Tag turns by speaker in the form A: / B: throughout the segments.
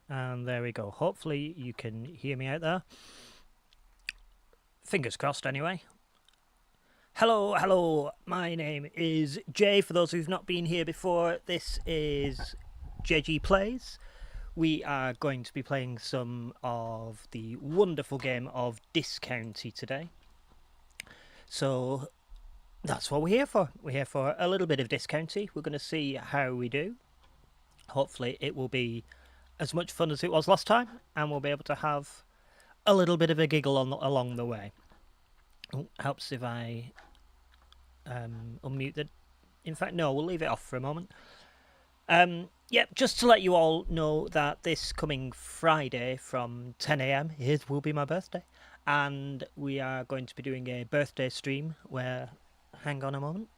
A: And there we go. Hopefully you can hear me out there. Fingers crossed, anyway. Hello, hello. My name is Jay. For those who've not been here before, this is JG Plays. We are going to be playing some of the wonderful game of Discounty today. So that's what we're here for. We're here for a little bit of Discounty. We're going to see how we do. Hopefully, it will be as much fun as it was last time, and we'll be able to have a little bit of a giggle along the way. Helps if I unmute the. In fact, no, we'll leave it off for a moment. Yep, just to let you all know that this coming Friday from 10 a.m. it will be my birthday, and we are going to be doing a birthday stream where. Hang on a moment.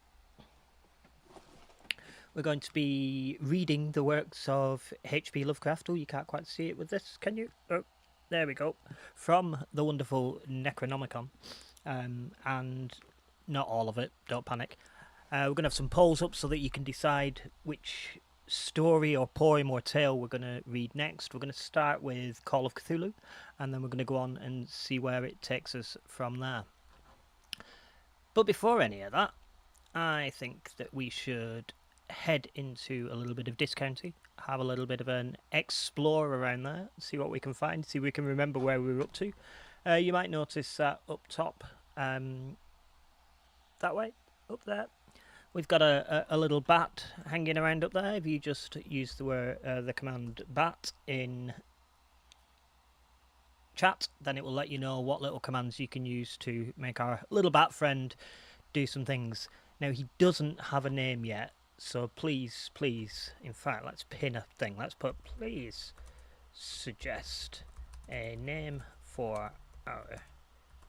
A: We're going to be reading the works of H.P. Lovecraft. Oh, you can't quite see it with this, can you? Oh, there we go. From the wonderful Necronomicon. And not all of it, don't panic. We're going to have some polls up so that you can decide which story or poem or tale we're going to read next. We're going to start with Call of Cthulhu, and then we're going to go on and see where it takes us from there. But before any of that, I think that we should head into a little bit of Discounty, have a little bit of an explore around there, see what we can find, see if we can remember where we were up to. You might notice that up top, that way, up there, we've got a little bat hanging around up there. If you just use the command bat in chat, then it will let you know what little commands you can use to make our little bat friend do some things. Now, he doesn't have a name yet, so please, in fact, let's pin a thing. Let's put, please suggest a name for our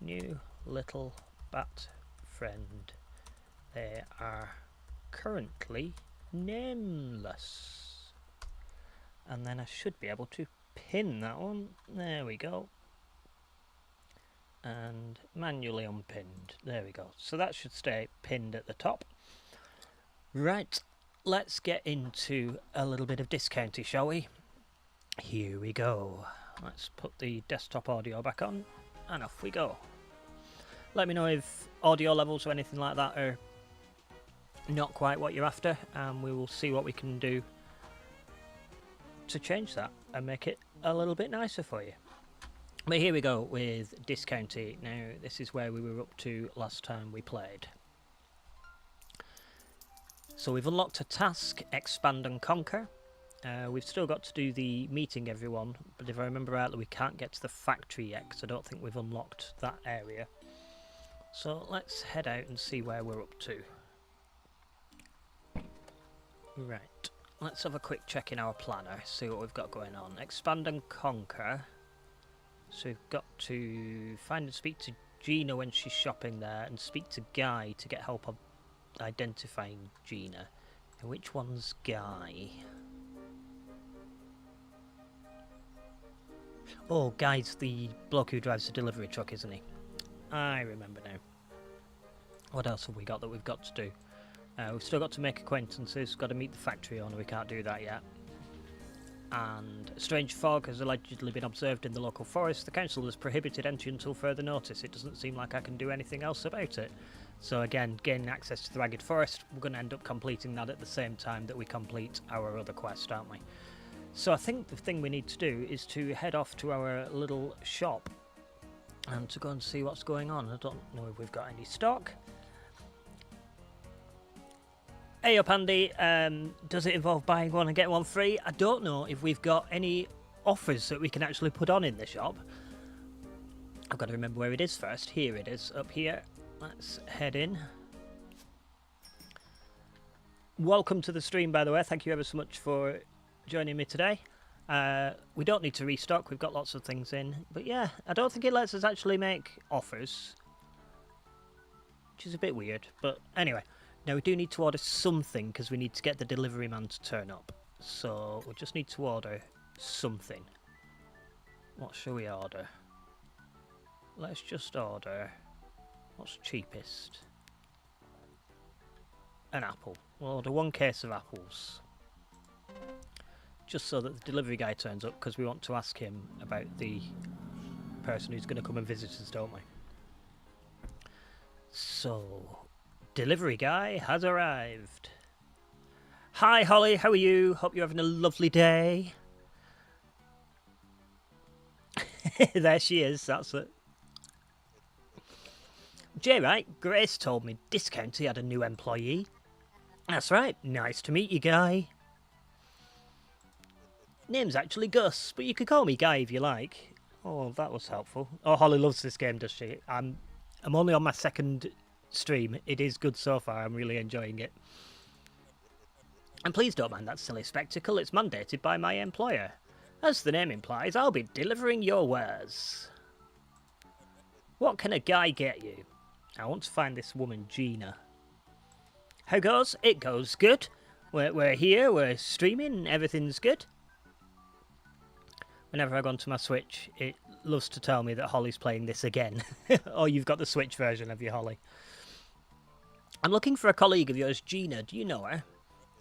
A: new little bat friend. They are currently nameless. And then I should be able to pin that one. There we go. And manually unpinned. There we go. So that should stay pinned at the top. Right, let's get into a little bit of Discounty, shall we? Here we go. Let's put the desktop audio back on, and off we go. Let me know if audio levels or anything like that are not quite what you're after, and we will see what we can do to change that and make it a little bit nicer for you. But here we go with Discounty. Now, this is where we were up to last time we played. So we've unlocked a task, Expand and Conquer. We've still got to do the meeting everyone, but if I remember rightly, we can't get to the factory yet, because I don't think we've unlocked that area. So let's head out and see where we're up to. Right, let's have a quick check in our planner, see what we've got going on. Expand and Conquer. So we've got to find and speak to Gina when she's shopping there, and speak to Guy to get help on identifying Gina. Now, which one's Guy? Oh, Guy's the bloke who drives the delivery truck, isn't he? I remember now. What else have we got that we've got to do? We've still got to make acquaintances, got to meet the factory owner, we can't do that yet. And a strange fog has allegedly been observed in the local forest. The council has prohibited entry until further notice. It doesn't seem like I can do anything else about it. So again, gaining access to the Ragged Forest, we're going to end up completing that at the same time that we complete our other quest, aren't we? So I think the thing we need to do is to head off to our little shop and to go and see what's going on. I don't know if we've got any stock. Hey up, Andy. Does it involve buying one and getting one free? I don't know if we've got any offers that we can actually put on in the shop. I've got to remember where it is first. Here it is, up here. Let's head in. Welcome to the stream, by the way. Thank you ever so much for joining me today. We don't need to restock. We've got lots of things in. But yeah, I don't think it lets us actually make offers, which is a bit weird. But anyway. Now, we do need to order something because we need to get the delivery man to turn up. So, we just need to order something. What shall we order? Let's just order... What's cheapest? An apple. We'll order one case of apples. just so that the delivery guy turns up, because we want to ask him about the person who's going to come and visit us, don't we? So, delivery guy has arrived. Hi Holly, how are you? Hope you're having a lovely day. There she is, that's it. Jay, right? Grace told me Discounty had a new employee. That's right, nice to meet you, Guy. Name's actually Gus, but you could call me Guy if you like. Oh, that was helpful. Oh, Holly loves this game, does she? I'm only on my second stream. It is good so far, I'm really enjoying it. And please don't mind that silly spectacle, it's mandated by my employer. As the name implies, I'll be delivering your wares. What can a guy get you? I want to find this woman, Gina. How goes? It goes good. We're here, we're streaming, everything's good. Whenever I go onto my Switch, it loves to tell me that Holly's playing this again. Oh, you've got the Switch version of you, Holly. I'm looking for a colleague of yours, Gina. Do you know her?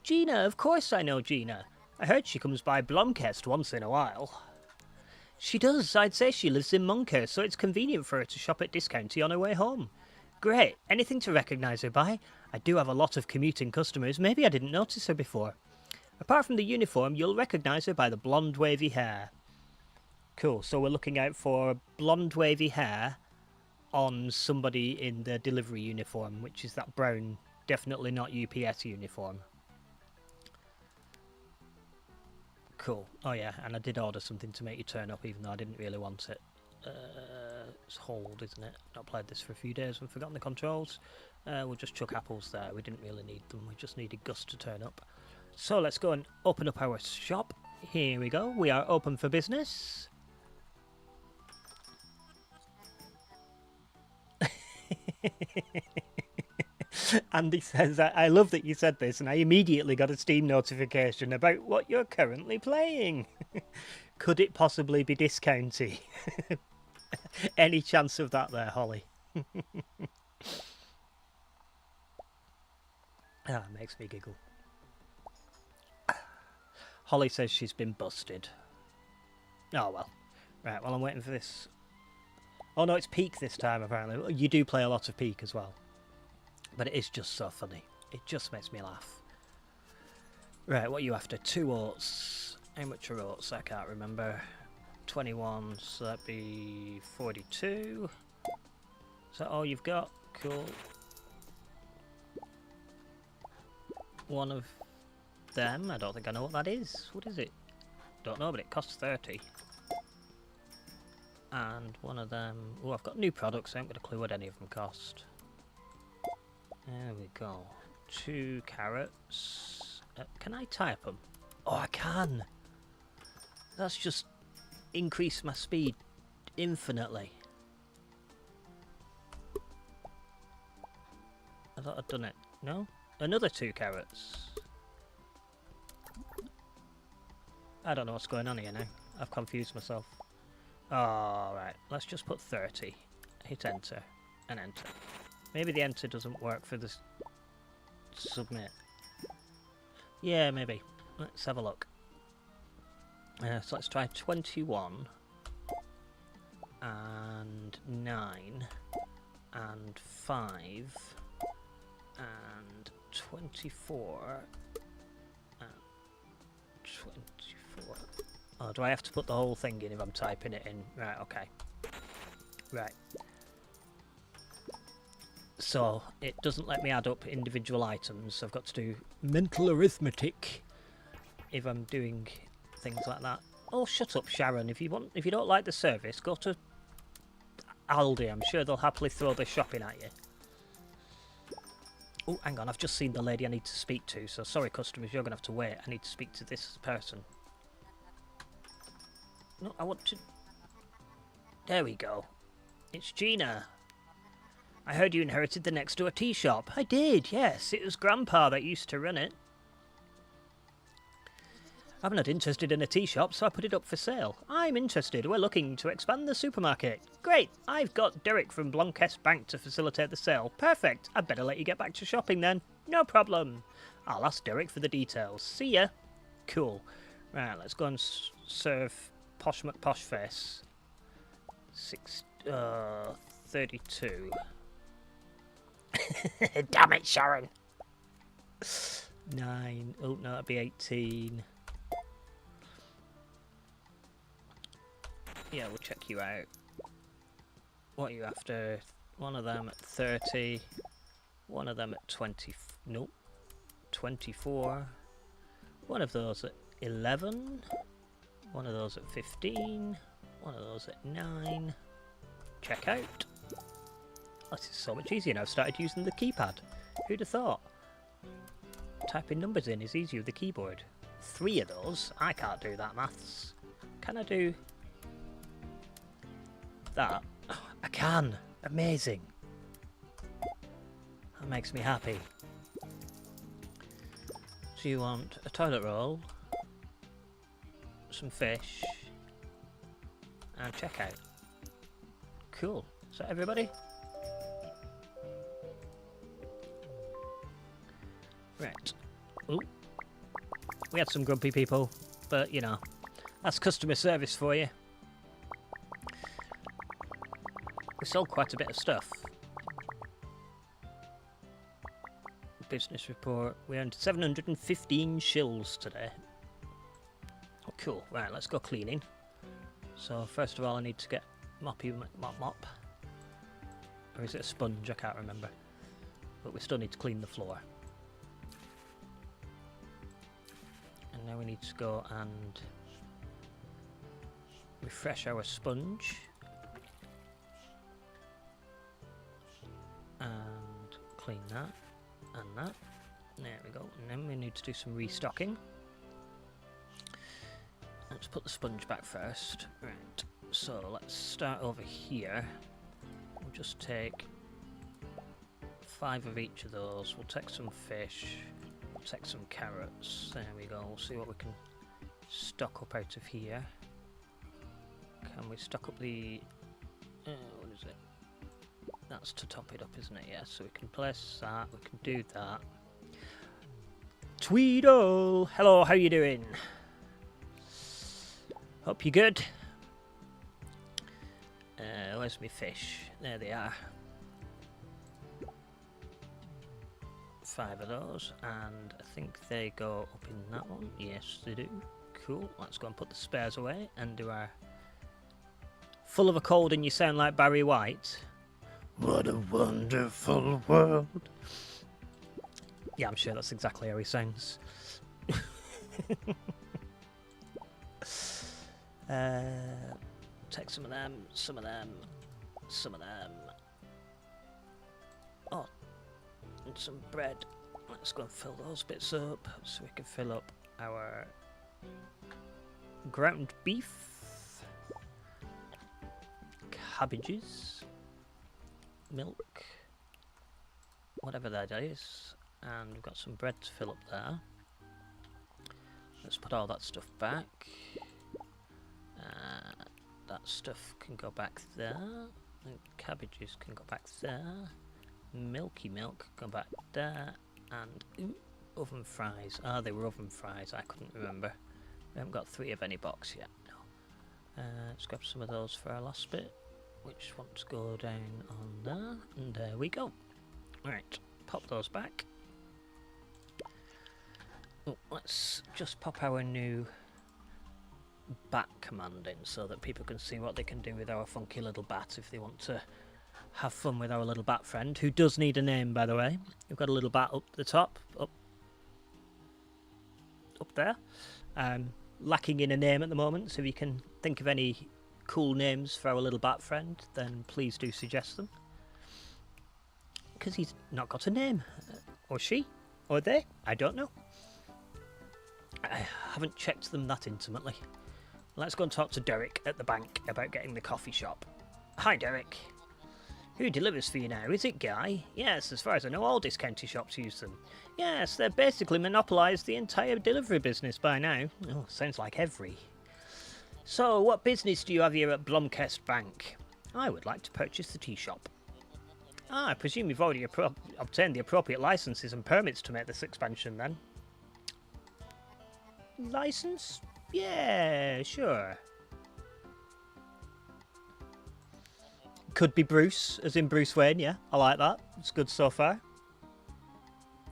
A: Gina, of course I know Gina. I heard she comes by Blomkest once in a while. She does. I'd say she lives in Moncur, so it's convenient for her to shop at Discounty on her way home. Great. Anything to recognise her by? I do have a lot of commuting customers. Maybe I didn't notice her before. Apart from the uniform, you'll recognise her by the blonde wavy hair. Cool. So we're looking out for blonde wavy hair on somebody in the delivery uniform, which is that brown, definitely not UPS uniform. Cool. Oh yeah, and I did order something to make you turn up even though I didn't really want it. It's hold, isn't it? Not played this for a few days, we've forgotten the controls. We'll just chuck apples there, we didn't really need them, we just needed Gus to turn up. So let's go and open up our shop. Here we go, we are open for business. Andy says, I love that you said this, and I immediately got a Steam notification about what you're currently playing. Could it possibly be Discounty? Any chance of that there, Holly? Ah, makes me giggle. Holly says she's been busted. Oh, well. Right, well, I'm waiting for this. Oh, no, it's Peak this time, apparently. You do play a lot of Peak as well. But it is just so funny. It just makes me laugh. Right, what are you after? 2 oats. How much are oats? I can't remember. 21, so that'd be 42. Is that all you've got? Cool. One of them. I don't think I know what that is. What is it? Don't know, but it costs 30. And one of them... Oh, I've got new products. I haven't got a clue what any of them cost. There we go. 2 carrots. Can I type them? Oh, I can! That's just increased my speed infinitely. I thought I'd done it. No? Another 2 carrots. I don't know what's going on here now. I've confused myself. Alright, let's just put 30. Hit enter. And enter. Maybe the enter doesn't work for this submit. Yeah, maybe. Let's have a look. So let's try 21 and 9 and 5 and 24 and 24. Oh, do I have to put the whole thing in if I'm typing it in? Right, okay. Right. So, it doesn't let me add up individual items, so I've got to do mental arithmetic if I'm doing things like that. Oh, shut up, Sharon. If you don't like the service, go to Aldi. I'm sure they'll happily throw their shopping at you. Oh, hang on. I've just seen the lady I need to speak to, so sorry, customers, you're going to have to wait. I need to speak to this person. No, I want to... There we go. It's Gina. I heard you inherited the next door tea shop. I did, yes. It was Grandpa that used to run it. I'm not interested in a tea shop, so I put it up for sale. I'm interested. We're looking to expand the supermarket. Great. I've got Derek from Blomkest Bank to facilitate the sale. Perfect. I'd better let you get back to shopping then. No problem. I'll ask Derek for the details. See ya. Cool. Right, let's go and serve Posh McPoshface. 32. Damn it, Sharon! 9. Oh, no, that'd be 18. Yeah, we'll check you out. What are you after? One of them at 30. One of them at 20. Nope. 24. One of those at 11. One of those at 15. One of those at 9. Check out. This is so much easier now. I've started using the keypad. Who'd have thought? Typing numbers in is easier with the keyboard. 3 of those? I can't do that maths. Can I do that? Oh, I can! Amazing! That makes me happy. So you want a toilet roll, some fish, and checkout. Cool. Is that everybody? Right. Ooh. We had some grumpy people, but you know, that's customer service for you. We sold quite a bit of stuff. Business report. We earned 715 shills today. Oh, cool. Right, let's go cleaning. So first of all, I need to get mop. Or is it a sponge? I can't remember. But we still need to clean the floor. And now we need to go and refresh our sponge. And clean that. And that. There we go. And then we need to do some restocking. Let's put the sponge back first. Right. So let's start over here. We'll just take 5 of each of those. We'll take some fish. We'll take some carrots. There we go. We'll see what we can stock up out of here. Can we stock up the... what is it? That's to top it up, isn't it? Yeah, so we can place that, we can do that. Tweedle! Hello, how you doing? Hope you're good. Where's my fish? There they are. 5 of those, and I think they go up in that one. Yes, they do. Cool. Let's go and put the spares away and do our... Full of a cold and you sound like Barry White. What a wonderful world. Yeah, I'm sure that's exactly how he sounds. Take some of them, some of them, some of them. Oh, and some bread. Let's go and fill those bits up so we can fill up our ground beef, cabbages, milk, whatever that is, and we've got some bread to fill up there. Let's put all that stuff back. That stuff can go back there, and cabbages can go back there, milky milk go back there, and oven fries. Ah, they were oven fries, I couldn't remember. We haven't got 3 of any box yet, no. Let's grab some of those for our last bit, which want to go down on there, and there we go. Right, pop those back. Oh, let's just pop our new bat command in so that people can see what they can do with our funky little bat if they want to have fun with our little bat friend, who does need a name, by the way. We've got a little bat up the top, up there, lacking in a name at the moment, so if you can think of any cool names for our little bat friend, then please do suggest them, because he's not got a name, or she, or they, I don't know. I haven't checked them that intimately. Let's go and talk to Derek at the bank about getting the coffee shop. Hi, Derek. Who delivers for you now? Is it Guy? Yes, as far as I know, all discounty shops use them. Yes, they've basically monopolised the entire delivery business by now. Oh, sounds like every. So, what business do you have here at Blomkest Bank? I would like to purchase the tea shop. Ah, I presume you've already obtained the appropriate licences and permits to make this expansion then. Licence? Yeah, sure. Could be Bruce, as in Bruce Wayne, yeah. I like that. It's good so far.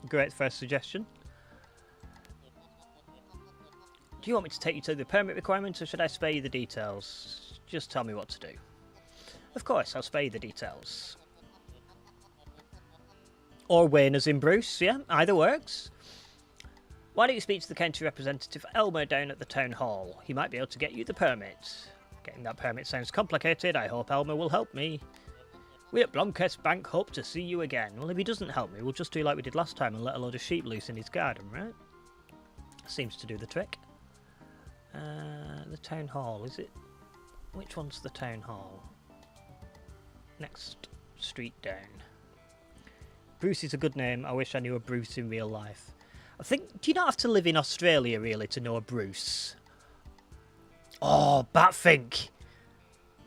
A: Great first suggestion. Do you want me to take you to the permit requirements, or should I spare you the details? Just tell me what to do. Of course, I'll spare you the details. Or Wayne as in Bruce, yeah, either works. Why don't you speak to the county representative Elmer down at the town hall? He might be able to get you the permit. Getting that permit sounds complicated. I hope Elmer will help me. We at Blomkest Bank hope to see you again. Well, if he doesn't help me, we'll just do like we did last time and let a load of sheep loose in his garden, right? Seems to do the trick. The town hall, is it? Which one's the town hall? Next street down. Bruce is a good name. I wish I knew a Bruce in real life. I think, do you not have to live in Australia really to know a Bruce? Oh, Batfink!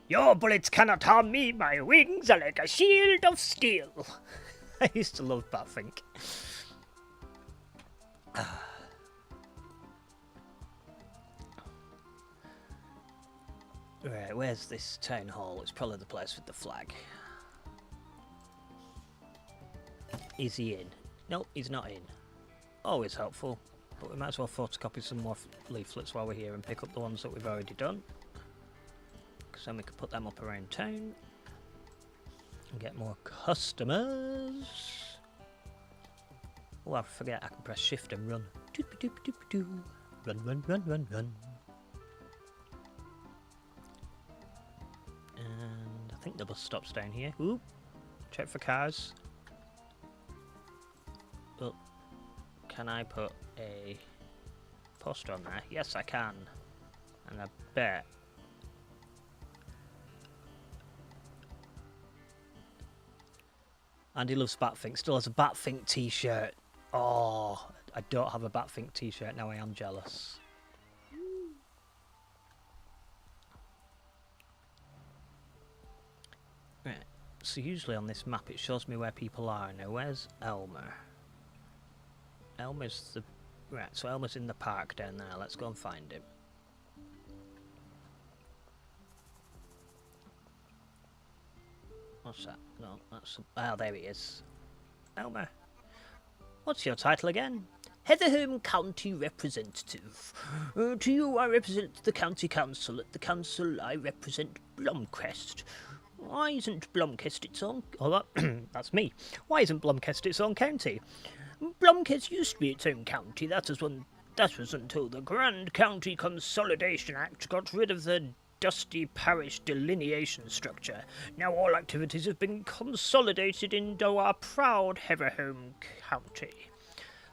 A: Your bullets cannot harm me, my wings are like a shield of steel. I used to love Batfink. Right, where's this town hall? It's probably the place with the flag. Is he in? No, he's not in. Always helpful, but we might as well photocopy some more leaflets while we're here and pick up the ones that we've already done. Because then we could put them up around town and get more customers. Oh, I forget I can press shift and run. Doop-a-doop-a-doop-a-doo. Run, run, run, run, run. And I think the bus stops down here. Ooh, check for cars. Oh, can I put a poster on there? Yes, I can. And I bet Andy loves Batfink. Still has a Batfink t-shirt. Oh, I don't have a Batfink t-shirt now. I am jealous. Right. So usually on this map it shows me where people are. Now where's Elmer? Elmer's the... Right, so Elmer's in the park down there. Let's go and find him. What's that? No, that's... Ah, there he is. Elmer. What's your title again? Heatherham County Representative. To you I represent the County Council. At the Council I represent Blomkest. Why isn't Blomkest its own... Oh, that's me. Why isn't Blomkest its own county? Blomkest used to be its own county. That was until the Grand County Consolidation Act got rid of the dusty parish delineation structure. Now all activities have been consolidated into our proud Heatherham County.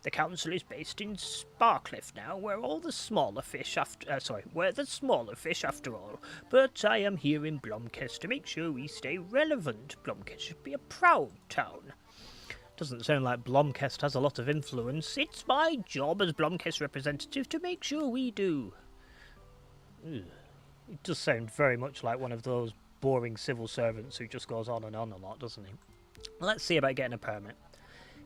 A: The council is based in Sparcliffe now, where the smaller fish after all. But I am here in Blomkest to make sure we stay relevant. Blomkest should be a proud town. Doesn't sound like Blomkest has a lot of influence. It's my job as Blomkest representative to make sure we do. Ugh. It does sound very much like one of those boring civil servants who just goes on and on a lot, doesn't he? Let's see about getting a permit.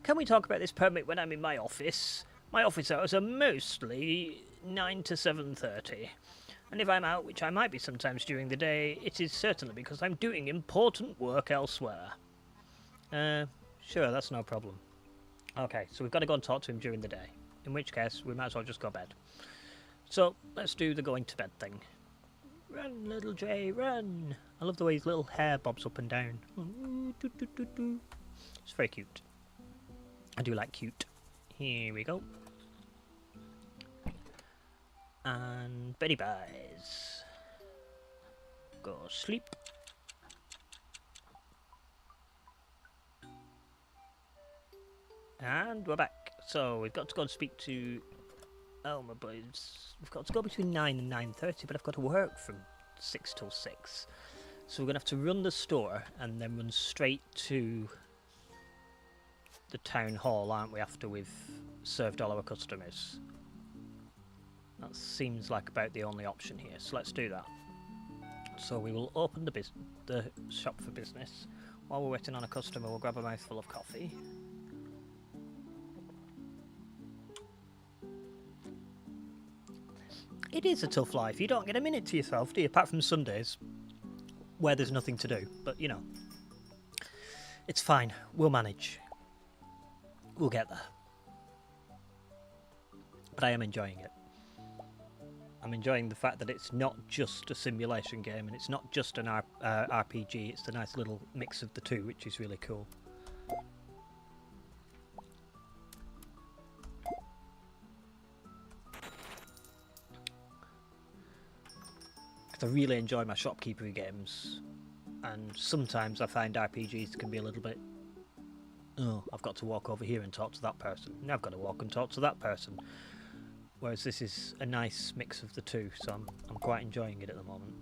A: Can we talk about this permit when I'm in my office? My office hours are mostly 9 to 7:30. And if I'm out, which I might be sometimes during the day, it is certainly because I'm doing important work elsewhere. Sure, that's no problem. Okay, so we've got to go and talk to him during the day. In which case, we might as well just go to bed. So, let's do the going to bed thing. Run, little Jay, run! I love the way his little hair bobs up and down. It's very cute. I do like cute. Here we go. And Betty Buys. Go sleep. And we're back. So we've got to go and speak to Elmer, but we've got to go between 9 and 9:30, but I've got to work from 6 till 6. So we're going to have to run the store and then run straight to the town hall, aren't we, after we've served all our customers. That seems like about the only option here, so let's do that. So we will open the shop for business. While we're waiting on a customer, we'll grab a mouthful of coffee. It is a tough life. You don't get a minute to yourself, do you? Apart from Sundays, where there's nothing to do. But, you know, it's fine. We'll manage. We'll get there. But I am enjoying it. I'm enjoying the fact that it's not just a simulation game and it's not just an RPG. It's a nice little mix of the two, which is really cool. I really enjoy my shopkeepery games, and sometimes I find RPGs can be a little bit, oh, I've got to walk over here and talk to that person, now I've got to walk and talk to that person, whereas this is a nice mix of the two, so I'm quite enjoying it at the moment.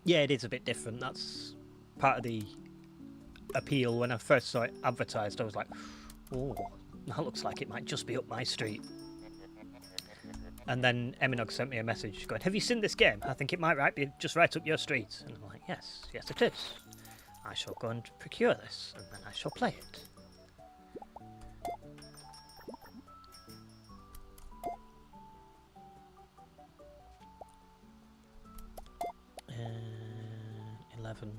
A: Yeah, it is a bit different. That's part of the appeal. When I first saw it advertised, I was like, oh, that looks like it might just be up my street. And then Eminog sent me a message going, have you seen this game? I think it might be just right up your street. And I'm like, yes it is. I shall go and procure this, and then I shall play it. Uh, 11.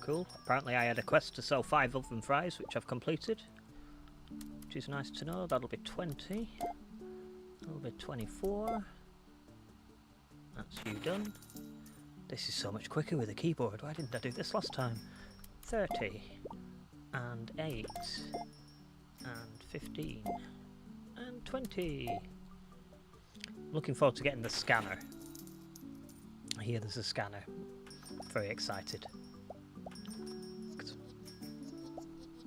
A: Cool. Apparently I had a quest to sell 5 oven fries, which I've completed. Which is nice to know. That'll be 20. That'll be 24. That's you done. This is so much quicker with a keyboard. Why didn't I do this last time? 30. And 8. And 15. And 20. Looking forward to getting the scanner. I hear there's a scanner. Very excited.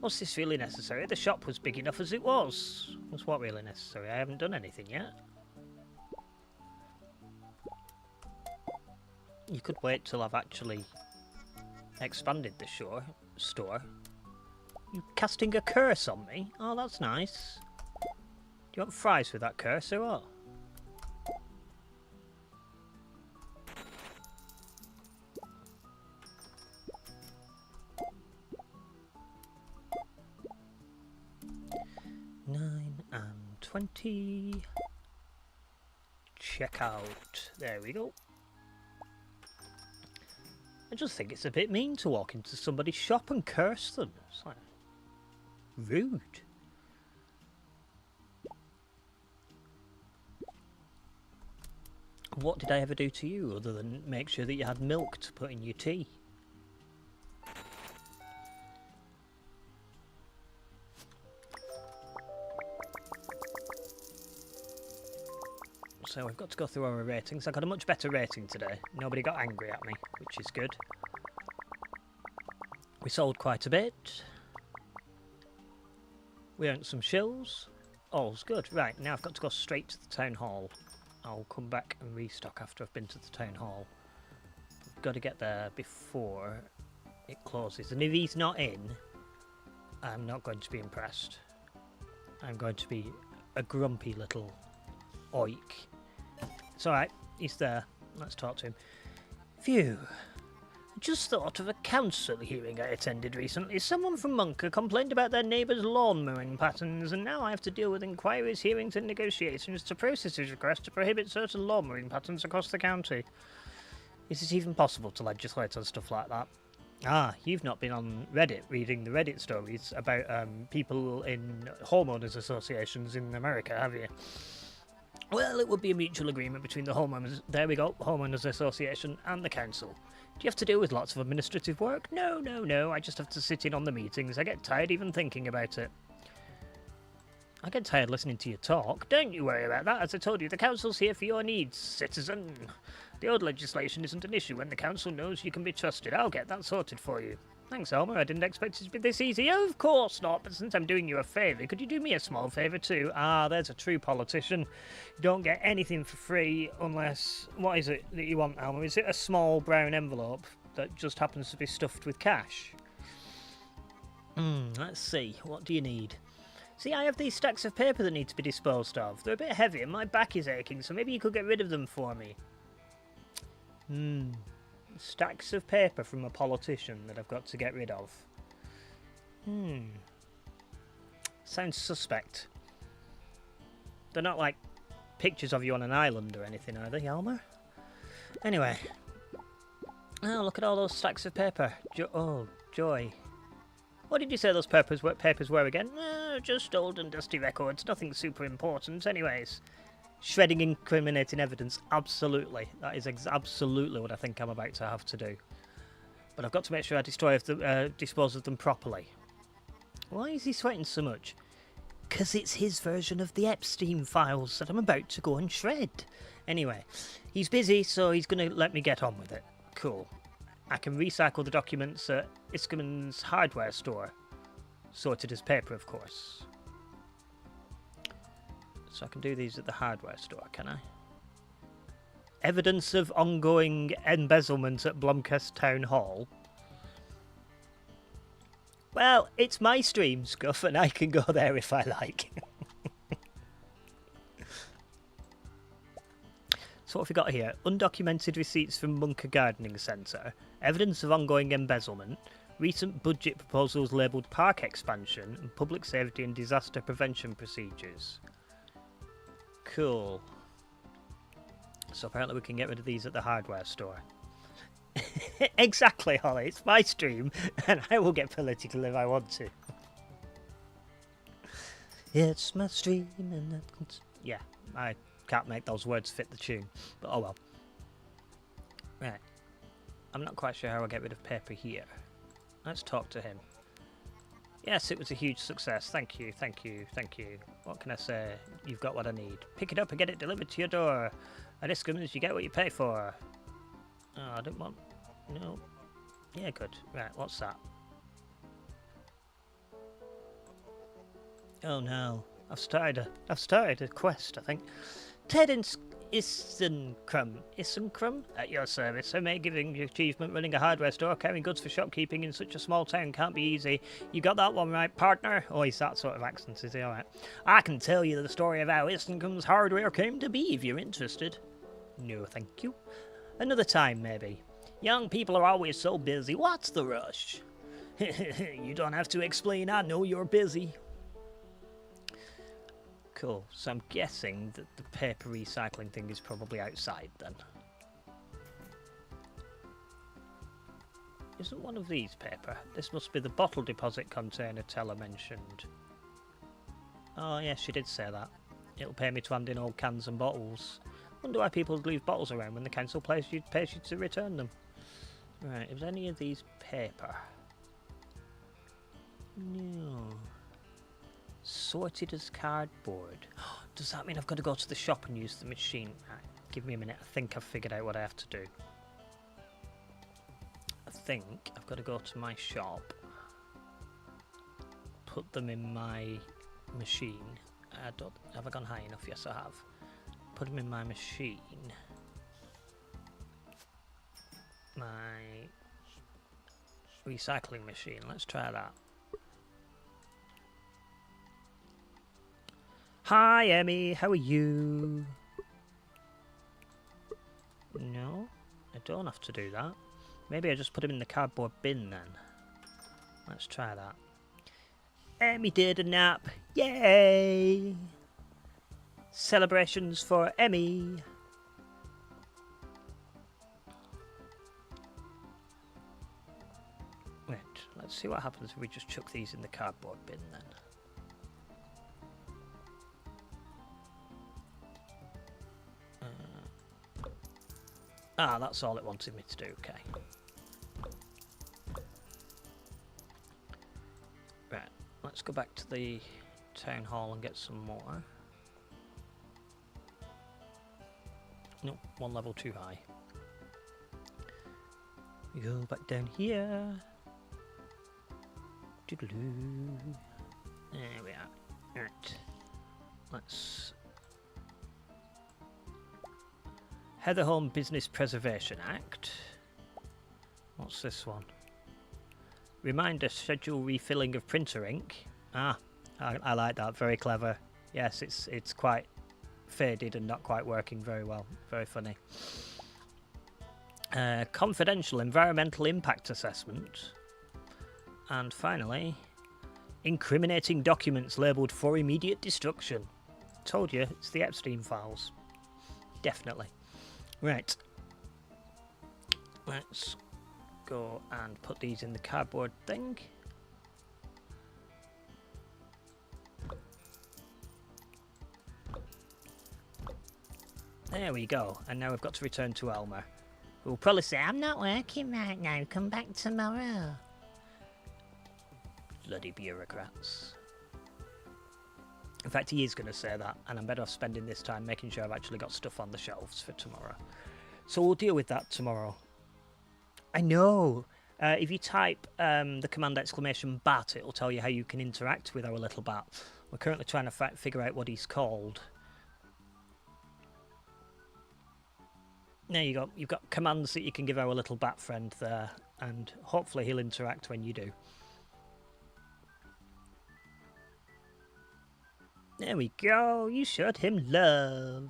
A: Was this really necessary? The shop was big enough as it was. Was what really necessary? I haven't done anything yet. You could wait till I've actually expanded the store. You casting a curse on me? Oh, that's nice. Do you want fries with that curse or what? And 20. Check out. There we go. I just think it's a bit mean to walk into somebody's shop and curse them. It's like rude. What did I ever do to you other than make sure that you had milk to put in your tea? So we've got to go through our ratings. I got a much better rating today. Nobody got angry at me, which is good. We sold quite a bit. We earned some shills. All's good. Right, now I've got to go straight to the town hall. I'll come back and restock after I've been to the town hall. I've got to get there before it closes. And if he's not in, I'm not going to be impressed. I'm going to be a grumpy little oik. It's alright, he's there. Let's talk to him. Phew. I just thought of a council hearing I attended recently. Someone from Monka complained about their neighbour's lawn mowing patterns, and now I have to deal with inquiries, hearings and negotiations to process his request to prohibit certain lawn mowing patterns across the county. Is it even possible to legislate on stuff like that? Ah, you've not been on Reddit reading the Reddit stories about people in homeowners associations in America, have you? Well, it would be a mutual agreement between the homeowners association and the council. Do you have to deal with lots of administrative work? No, I just have to sit in on the meetings. I get tired even thinking about it. I get tired listening to you talk. Don't you worry about that. As I told you, the council's here for your needs, citizen. The old legislation isn't an issue when the council knows you can be trusted. I'll get that sorted for you. Thanks, Elmer. I didn't expect it to be this easy. Of course not, but since I'm doing you a favour, could you do me a small favour too? Ah, there's a true politician. You don't get anything for free unless... What is it that you want, Elmer? Is it a small brown envelope that just happens to be stuffed with cash? Let's see. What do you need? See, I have these stacks of paper that need to be disposed of. They're a bit heavy and my back is aching, so maybe you could get rid of them for me. Stacks of paper from a politician that I've got to get rid of. Sounds suspect. They're not like pictures of you on an island or anything, are they, Elmer? Anyway. Oh, look at all those stacks of paper. Oh, joy. What did you say those papers were again? Just old and dusty records. Nothing super important, anyways. Shredding incriminating evidence. Absolutely. That is absolutely what I think I'm about to have to do. But I've got to make sure I dispose of them properly. Why is he sweating so much? Because it's his version of the Epstein files that I'm about to go and shred. Anyway, he's busy, so he's going to let me get on with it. Cool. I can recycle the documents at Iskerman's hardware store. Sorted as paper, of course. So I can do these at the hardware store, can I? Evidence of ongoing embezzlement at Blomkest Town Hall. Well, it's my stream, Scuff, and I can go there if I like. So what have we got here? Undocumented receipts from Munker Gardening Centre, evidence of ongoing embezzlement, recent budget proposals labelled park expansion, and public safety and disaster prevention procedures. Cool. So apparently we can get rid of these at the hardware store. Exactly, Holly. It's my stream, and I will get political if I want to. It's my stream, and that... Yeah, I can't make those words fit the tune, but oh well. Right. I'm not quite sure how I'll get rid of paper here. Let's talk to him. Yes, it was a huge success. Thank you, thank you, thank you. What can I say? You've got what I need. Pick it up and get it delivered to your door. At Iskerman's, you get what you pay for. Oh, I don't want... No. Yeah, good. Right, what's that? Oh no. I've started a quest, I think. Ted Isenkrum at your service. I may giving you achievement running a hardware store, carrying goods for shopkeeping in such a small town can't be easy. You got that one right, partner? Oh, he's that sort of accent, is he? Alright. I can tell you the story of how Isenkrum's hardware came to be if you're interested. No, thank you. Another time, maybe. Young people are always so busy. What's the rush? You don't have to explain. I know you're busy. Cool. So I'm guessing that the paper recycling thing is probably outside then. Isn't one of these paper? This must be the bottle deposit container Teller mentioned. Oh yes, she did say that. It'll pay me to hand in old cans and bottles. Wonder why people leave bottles around when the council pays you to return them. Right, is any of these paper? No. Sorted as cardboard. Does that mean I've got to go to the shop and use the machine? Right, give me a minute. I think I've figured out what I have to do. I think I've got to go to my shop. Put them in my machine. Have I gone high enough? Yes, I have. Put them in my machine. My recycling machine. Let's try that. Hi, Emmy. How are you? No, I don't have to do that. Maybe I just put him in the cardboard bin then. Let's try that. Emmy did a nap. Yay! Celebrations for Emmy. Wait, let's see what happens if we just chuck these in the cardboard bin then. That's all it wanted me to do, okay. Right, let's go back to the town hall and get some more. Nope, one level too high. We go back down here. Doodaloo. There we are. Right. Let's... Heatherholm Business Preservation Act. What's this one? Reminder, schedule refilling of printer ink. I like that. Very clever. Yes, it's quite faded and not quite working very well. Very funny. Confidential environmental impact assessment. And finally, Incriminating documents labelled for immediate destruction. Told you, it's the Epstein files. Definitely. Right. Let's go and put these in the cardboard thing. There we go. And now we've got to return to Elmer, who will probably say, I'm not working right now, come back tomorrow. Bloody bureaucrats. In fact, he is going to say that, and I'm better off spending this time making sure I've actually got stuff on the shelves for tomorrow. So we'll deal with that tomorrow. I know. If you type the command !bat, it'll tell you how you can interact with our little bat. We're currently trying to figure out what he's called. There you go. You've got commands that you can give our little bat friend there, and hopefully he'll interact when you do. There we go. You showed him love.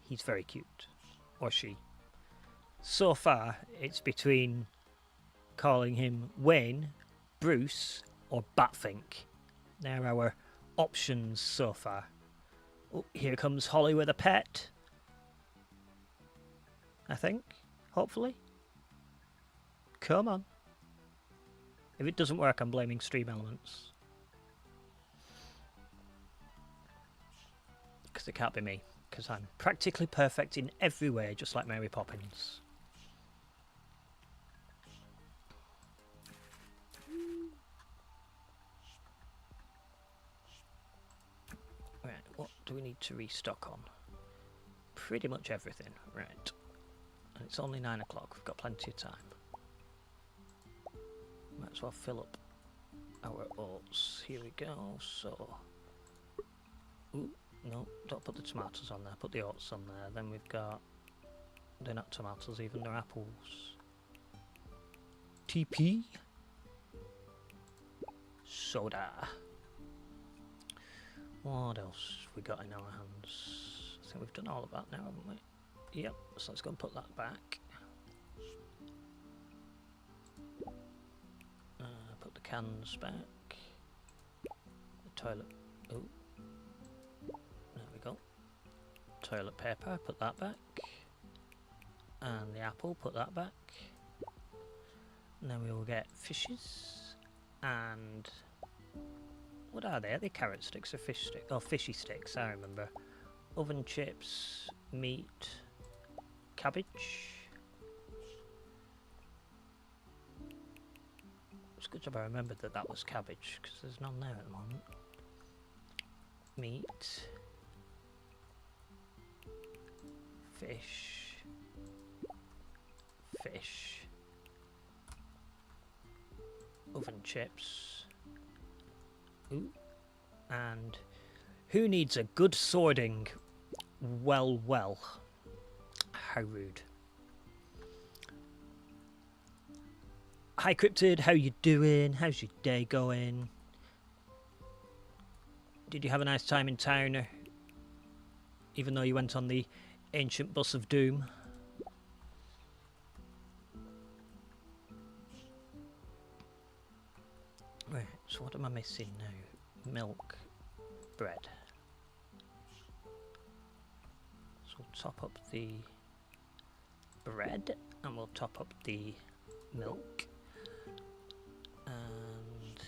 A: He's very cute. Or she. So far, it's between calling him Wayne, Bruce, or Batfink. They're our options so far. Oh, here comes Holly with a pet. I think. Hopefully. Come on. If it doesn't work, I'm blaming Stream Elements. Because it can't be me. Because I'm practically perfect in every way, just like Mary Poppins. Right, what do we need to restock on? Pretty much everything. Right. And it's only 9 o'clock, we've got plenty of time. Might as well fill up our oats. Here we go, so... Ooh, no, don't put the tomatoes on there, put the oats on there. Then we've got... They're not tomatoes even, they're apples. TP. Soda. What else have we got in our hands? I think we've done all of that now, haven't we? Yep, so let's go and put that back. Put the cans back. The toilet. Oh. There we go. Toilet paper, put that back. And the apple, put that back. And then we will get fishes. And what are they? Are they carrot sticks or fish sticks? Oh, fishy sticks, I remember. Oven chips, meat, cabbage. It's a good job I remembered that that was cabbage, because there's none there at the moment. Meat. Fish. Fish. Oven chips. Ooh. And who needs a good swording? Well, well. How rude. Hi Cryptid, how you doing? How's your day going? Did you have a nice time in town? Even though you went on the ancient bus of doom? Right, so what am I missing now? Milk. Bread. So we'll top up the bread and we'll top up the milk. And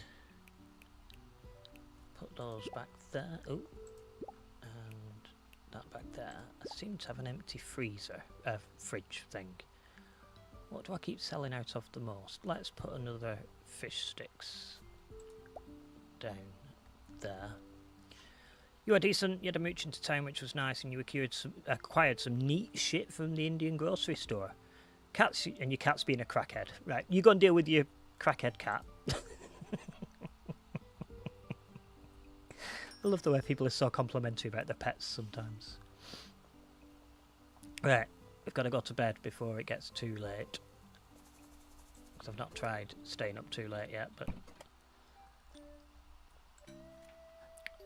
A: put those back there. Oh, and that back there. I seem to have an empty freezer, fridge thing. What do I keep selling out of the most? Let's put another fish sticks down there. You are decent. You had a mooch into town, which was nice, and you acquired some neat shit from the Indian grocery store. Cats, and your cat's being a crackhead. Right, you go and deal with your crackhead cat. I love the way people are so complimentary about their pets sometimes. Right, we've got to go to bed before it gets too late. Because I've not tried staying up too late yet, but...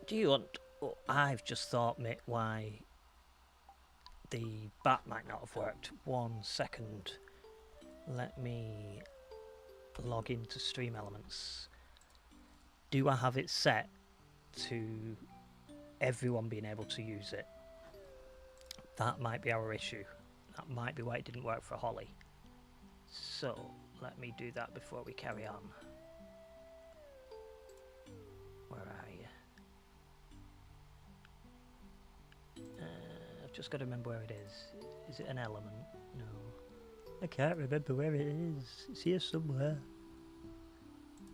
A: Do you want... Oh, I've just thought, mate, why... the bat might not have worked. 1 second. Let me log into Stream Elements. Do I have it set to everyone being able to use it? That might be our issue. That might be why it didn't work for Holly. So, let me do that before we carry on. Where are you? I've just got to remember where it is. Is it an element? No. I can't remember where it is. It's here somewhere.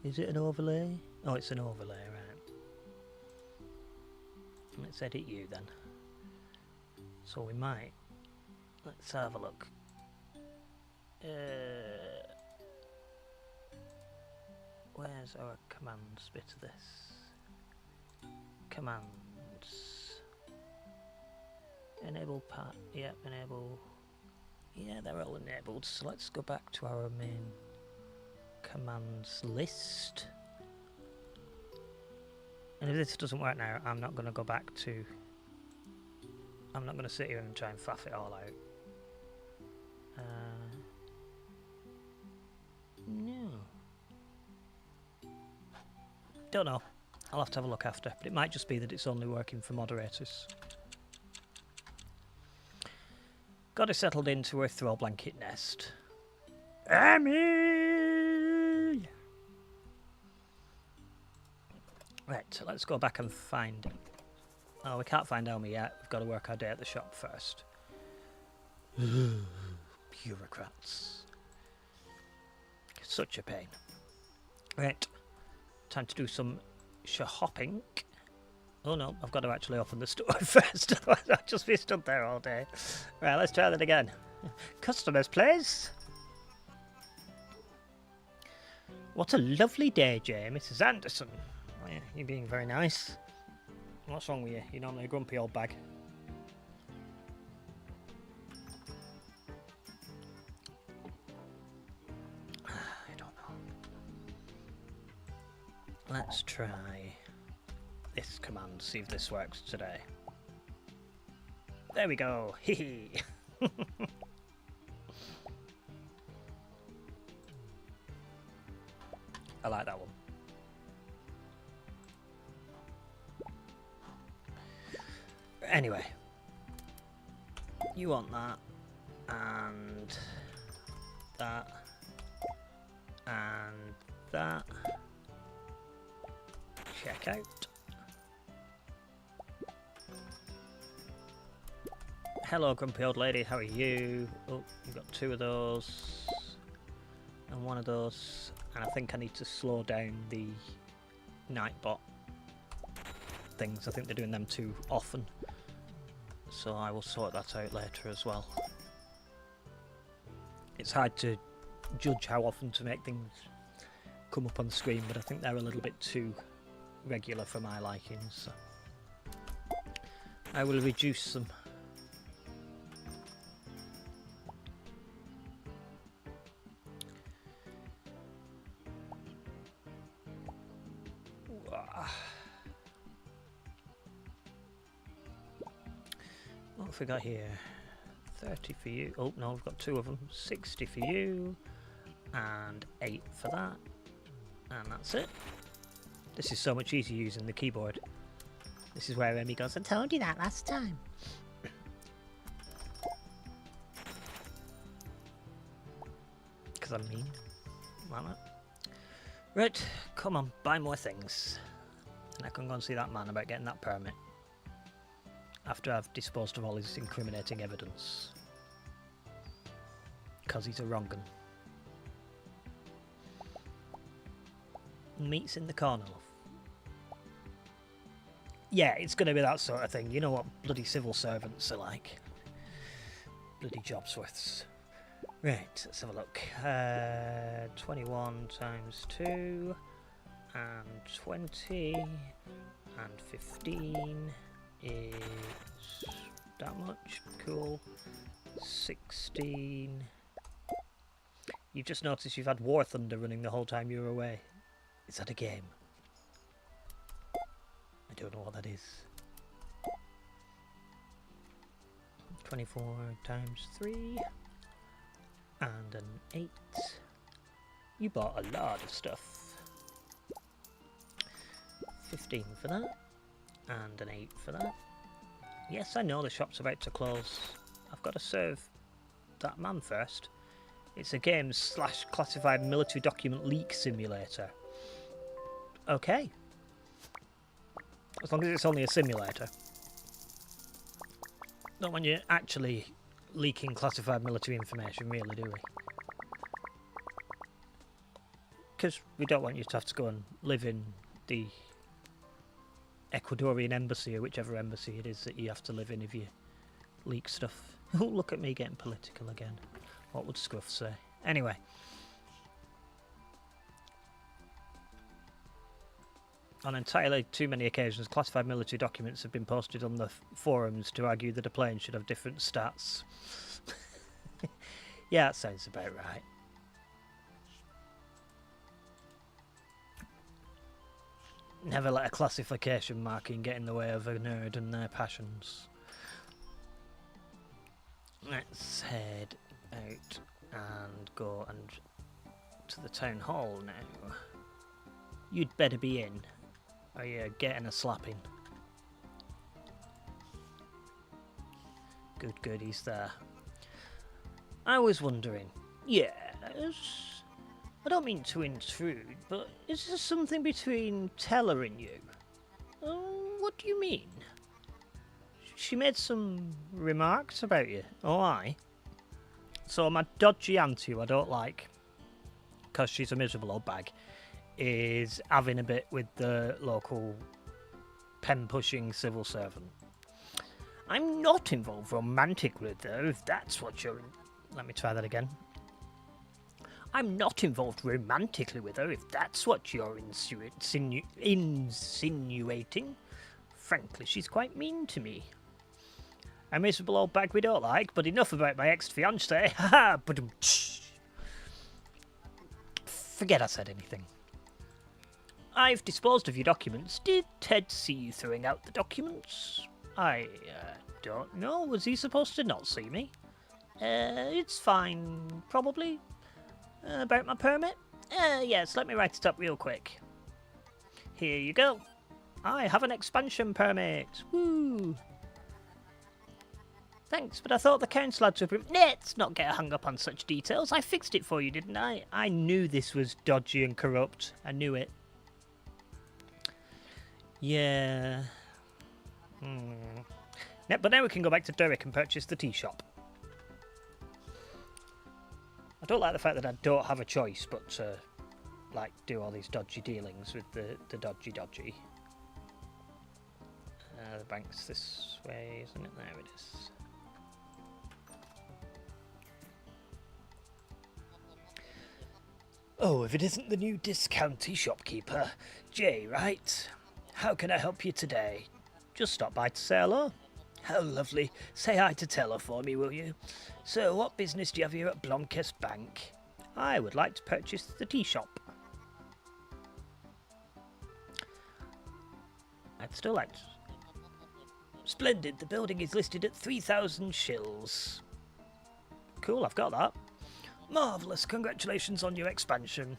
A: Is it an overlay? Oh, it's an overlay, right. Let's edit you then. So we might. Let's have a look. Where's our commands bit of this? Commands. Enable pat. Yep, enable. Yeah, they're all enabled. So let's go back to our main commands list. And if this doesn't work now, I'm not going to go back to... I'm not going to sit here and try and faff it all out. No. Don't know. I'll have to have a look after. But it might just be that it's only working for moderators. Got her settled into her throw blanket nest. Amy! Right, so let's go back and find... Oh, we can't find Elmy yet. We've got to work our day at the shop first. Bureaucrats. Such a pain. Right, time to do some shopping. Oh no, I've got to actually open the store first. Otherwise I'll just be stood there all day. Right, let's try that again. Customers, please. What a lovely day, Jay. Mrs. Anderson. Oh, yeah, you're being very nice. What's wrong with you? You're normally a grumpy old bag. I don't know. Let's try this command, see if this works today. There we go. Hee hee. I like that one. Anyway, you want that, and that, and that. Check out. Hello, grumpy old lady, how are you? Oh, you've got 2 of those, and 1 of those, and I think I need to slow down the Nightbot things. I think they're doing them too often. So I will sort that out later as well. It's hard to judge how often to make things come up on the screen, but I think they're a little bit too regular for my liking, so I will reduce them. What have we got here? 30 for you. Oh no, we've got 2 of them. 60 for you. And 8 for that. And that's it. This is so much easier using the keyboard. This is where Amy goes, I told you that last time. Because I'm mean. Like that. Right, come on, buy more things. And I can go and see that man about getting that permit. After I've disposed of all his incriminating evidence. Because he's a wrong'un. Meat's in the corner, love. Yeah, it's going to be that sort of thing. You know what bloody civil servants are like. Bloody jobsworths. Right, let's have a look. 21 times 2, and 20, and 15 is that much. Cool. 16. You've just noticed you've had War Thunder running the whole time you were away. Is that a game? I don't know what that is. 24 times 3 and an 8. You bought a lot of stuff. 15 for that and an 8 for that. Yes, I know the shop's about to close. I've got to serve that man first. It's a game / classified military document leak simulator. Okay. As long as it's only a simulator. Not when you're actually leaking classified military information, really, do we? Because we don't want you to have to go and live in the Ecuadorian embassy or whichever embassy it is that you have to live in if you leak stuff. Oh, look at me getting political again. What would Scruff say? Anyway. On entirely too many occasions, classified military documents have been posted on the forums to argue that a plane should have different stats. Yeah, that sounds about right. Never let a classification marking get in the way of a nerd and their passions. Let's head out and go and to the town hall now. You'd better be in, or you're getting a slapping. Good, good, he's there. I was wondering, yes, I don't mean to intrude, but is there something between Teller and you? What do you mean? She made some remarks about you. Oh, aye. So my dodgy auntie, who I don't like, because she's a miserable old bag, is having a bit with the local pen-pushing civil servant. I'm not involved romantically with her, if that's what you're... Let me try that again. I'm not involved romantically with her, if that's what you're insinuating. Frankly, she's quite mean to me. A miserable old bag we don't like, but enough about my ex-fiancée. Haha, but forget I said anything. I've disposed of your documents. Did Ted see you throwing out the documents? I don't know. Was he supposed to not see me? It's fine, probably. About my permit? Yes, let me write it up real quick. Here you go. I have an expansion permit. Woo! Thanks, but I thought the council had to... Let's not get hung up on such details. I fixed it for you, didn't I? I knew this was dodgy and corrupt. I knew it. Yeah. But now we can go back to Derek and purchase the tea shop. I don't like the fact that I don't have a choice but to, like, do all these dodgy dealings with the dodgy. The bank's this way, isn't it? There it is. Oh, if it isn't the new discount tea shopkeeper. Jay, right? How can I help you today? Just stop by to say hello. How lovely. Say hi to Teller for me, will you? So, what business do you have here at Blomkest Bank? I would like to purchase the tea shop. I'd still like to... Splendid. The building is listed at 3,000 shills. Cool, I've got that. Marvellous. Congratulations on your expansion.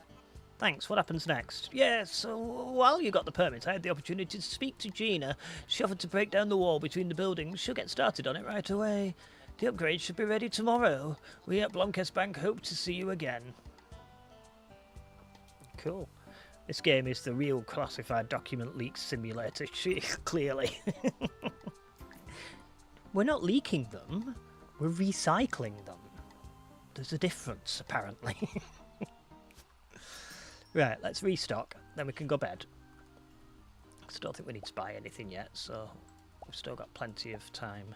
A: Thanks. What happens next? Yes, so while you got the permit, I had the opportunity to speak to Gina. She offered to break down the wall between the buildings. She'll get started on it right away. The upgrade should be ready tomorrow. We at Blomkest Bank hope to see you again. Cool. This game is the real classified document leak simulator, clearly. We're not leaking them, we're recycling them. There's a difference, apparently. Right, let's restock, then we can go bed. I don't think we need to buy anything yet, so we've still got plenty of time.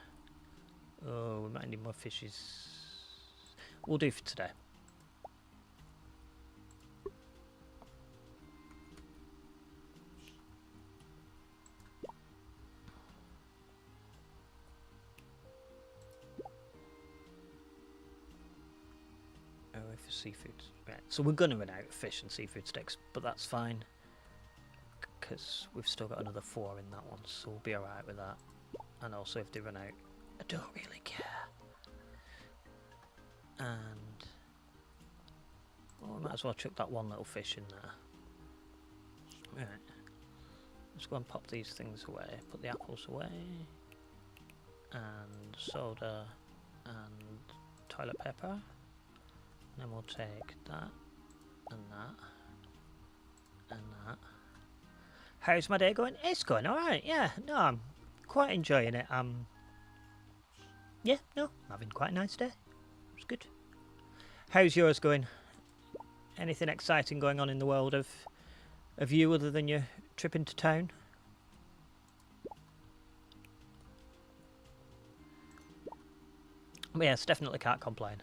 A: Oh, we might need more fishes. We'll do for today. Oh, for seafood. Right, so we're going to run out of fish and seafood sticks, but that's fine. Because we've still got another 4 in that one, so we'll be alright with that. And also if they run out, I don't really care. And well, we might as well chuck that one little fish in there. Right. Let's go and pop these things away. Put the apples away. And soda and toilet paper. And then we'll take that and that and that. How's my day going? It's going alright, yeah. No, I'm quite enjoying it. Yeah, no, I'm having quite a nice day. It's good. How's yours going? Anything exciting going on in the world of you other than your trip into town? But yes, definitely can't complain.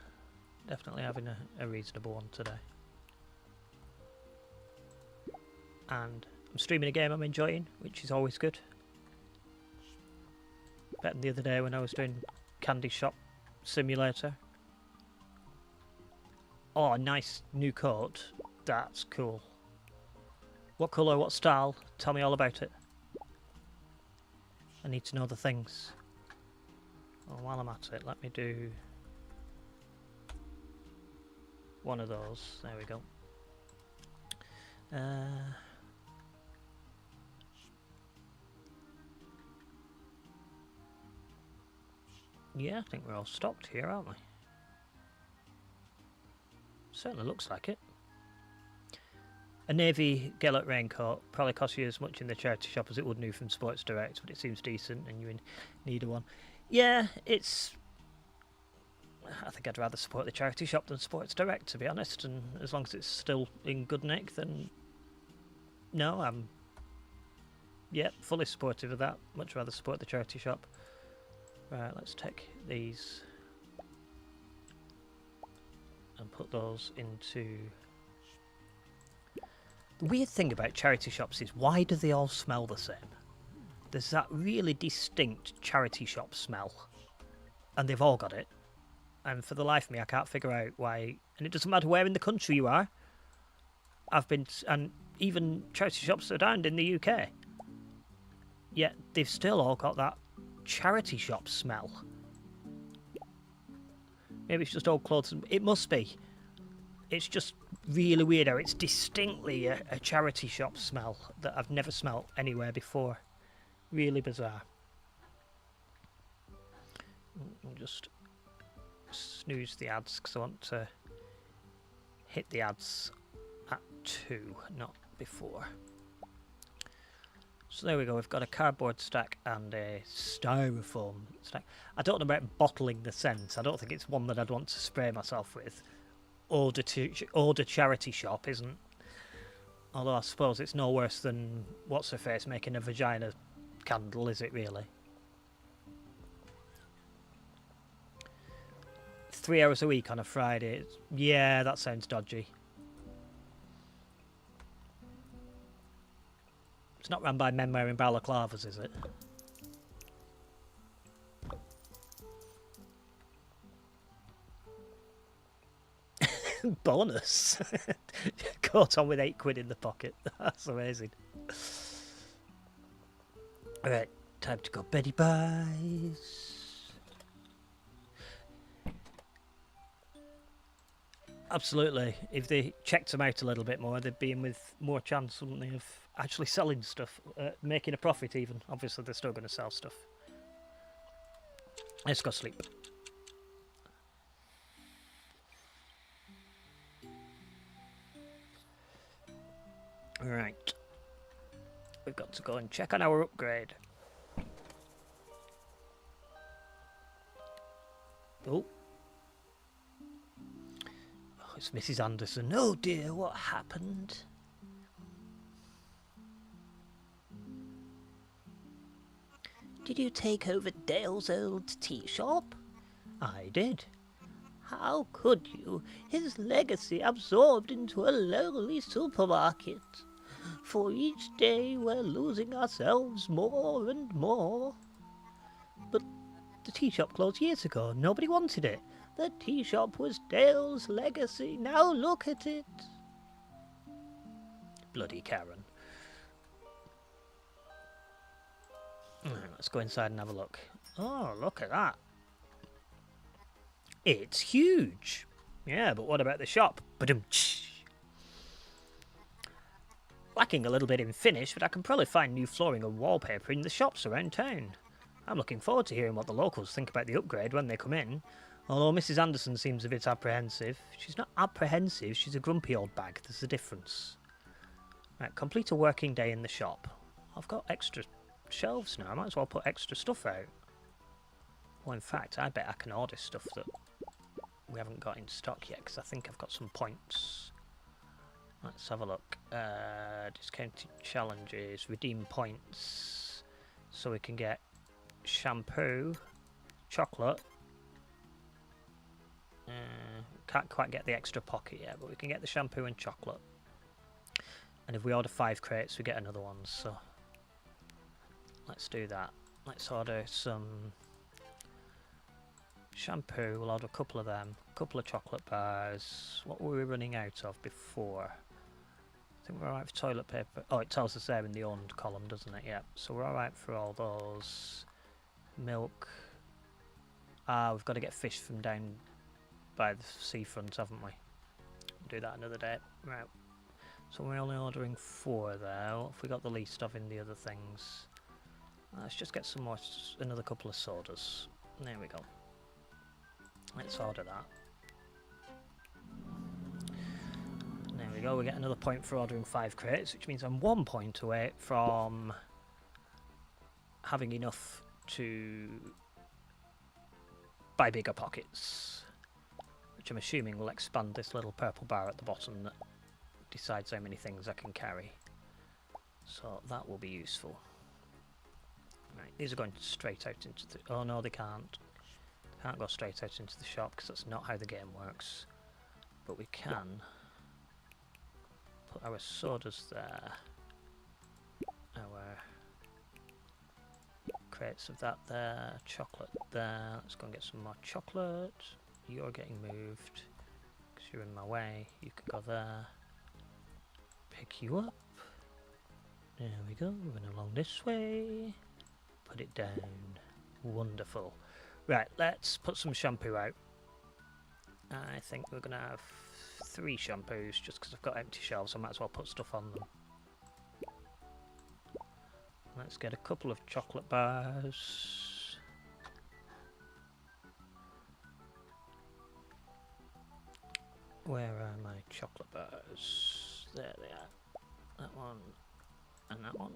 A: Definitely having a reasonable one today. And I'm streaming a game I'm enjoying, which is always good. Better than the other day when I was doing Candy Shop Simulator. Oh, nice new coat. That's cool. What colour, what style? Tell me all about it. I need to know the things. Well, while I'm at it, let me do one of those. There we go. Yeah, I think we're all stocked here, aren't we? Certainly looks like it. A navy Gellert raincoat probably costs you as much in the charity shop as it would new from Sports Direct, but it seems decent and you need one. Yeah, it's... I think I'd rather support the charity shop than Sports Direct, to be honest, and as long as it's still in good nick, then... No, I'm... Yeah, fully supportive of that. Much rather support the charity shop. Right, let's take these and put those into... The weird thing about charity shops is why do they all smell the same? There's that really distinct charity shop smell. And they've all got it. And for the life of me, I can't figure out why... And it doesn't matter where in the country you are. I've been... And even charity shops are down in the UK. Yet they've still all got that charity shop smell. Maybe it's just old clothes. It must be. It's just really weird how it's distinctly a charity shop smell that I've never smelt anywhere before. Really bizarre. I'll just snooze the ads because I want to hit the ads at 2, not before. So there we go, we've got a cardboard stack and a styrofoam stack. I don't know about bottling the scent. I don't think it's one that I'd want to spray myself with. Order charity shop isn't. Although I suppose it's no worse than what's-her-face making a vagina candle, is it really? 3 hours a week on a Friday. Yeah, that sounds dodgy. It's not run by men wearing balaclavas, is it? Bonus! Caught on with £8 in the pocket. That's amazing. Alright, time to go Betty Buys. Absolutely. If they checked them out a little bit more, they'd be in with more chance, wouldn't they, of actually selling stuff, making a profit even. Obviously, they're still going to sell stuff. Let's go sleep. Right. We've got to go and check on our upgrade. Oh. It's Mrs. Anderson. Oh dear, what happened? Did you take over Dale's old tea shop? I did. How could you? His legacy absorbed into a lowly supermarket. For each day we're losing ourselves more and more. But the tea shop closed years ago. Nobody wanted it. The tea shop was Dale's legacy. Now look at it. Bloody Karen. Let's go inside and have a look. Oh, look at that. It's huge. Yeah, but what about the shop? Ba-dum-tsh. Lacking a little bit in finish, but I can probably find new flooring and wallpaper in the shops around town. I'm looking forward to hearing what the locals think about the upgrade when they come in. Although Mrs. Anderson seems a bit apprehensive. She's not apprehensive, she's a grumpy old bag. There's a difference. Right, complete a working day in the shop. I've got extra shelves now. I might as well put extra stuff out. Well, in fact, I bet I can order stuff that we haven't got in stock yet, because I think I've got some points. Let's have a look. Discounted challenges, redeem points. So we can get shampoo, chocolate. Can't quite get the extra pocket yet, but we can get the shampoo and chocolate. And if we order 5 crates, we get another one, so let's do that. Let's order some shampoo, we'll order a couple of them, a couple of chocolate bars. What were we running out of before? I think we're alright for toilet paper. Oh, it tells us there in the owned column, doesn't it? Yeah, so we're alright for all those. Milk. We've got to get fish from down by the seafront, haven't we? We'll do that another day. Right. So we're only ordering 4 there. What have we got the least of in the other things? Let's just get some more, another couple of sodas. There we go. Let's order that. There we go, we get another point for ordering 5 crates, which means I'm 1 point away from having enough to buy bigger pockets, which I'm assuming will expand this little purple bar at the bottom that decides how many things I can carry. So that will be useful. Right, these are going straight out into the... Oh no, they can't. They can't go straight out into the shop because that's not how the game works. But we can put our sodas there. Our crates of that there. Chocolate there. Let's go and get some more chocolate. You're getting moved because you're in my way. You can go there. Pick you up. There we go. Moving along this way. Put it down. Wonderful. Right, let's put some shampoo out. I think we're going to have 3 shampoos just because I've got empty shelves. I might as well put stuff on them. Let's get a couple of chocolate bars. Where are my chocolate bars? There they are. That one and that one.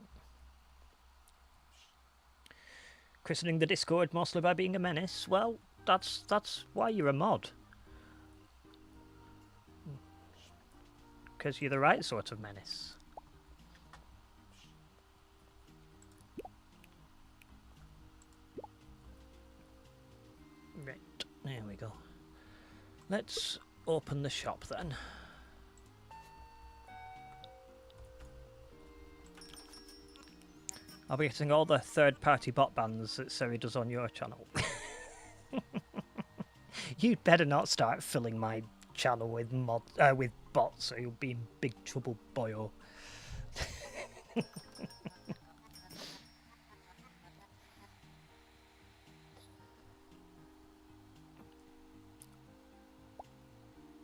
A: Christening the Discord mostly by being a menace. Well, that's why you're a mod. Because you're the right sort of menace. Right, there we go. Let's open the shop then. I'll be getting all the third-party bot bans that Siri does on your channel. You'd better not start filling my channel with with bots, or you'll be in big trouble, boyo.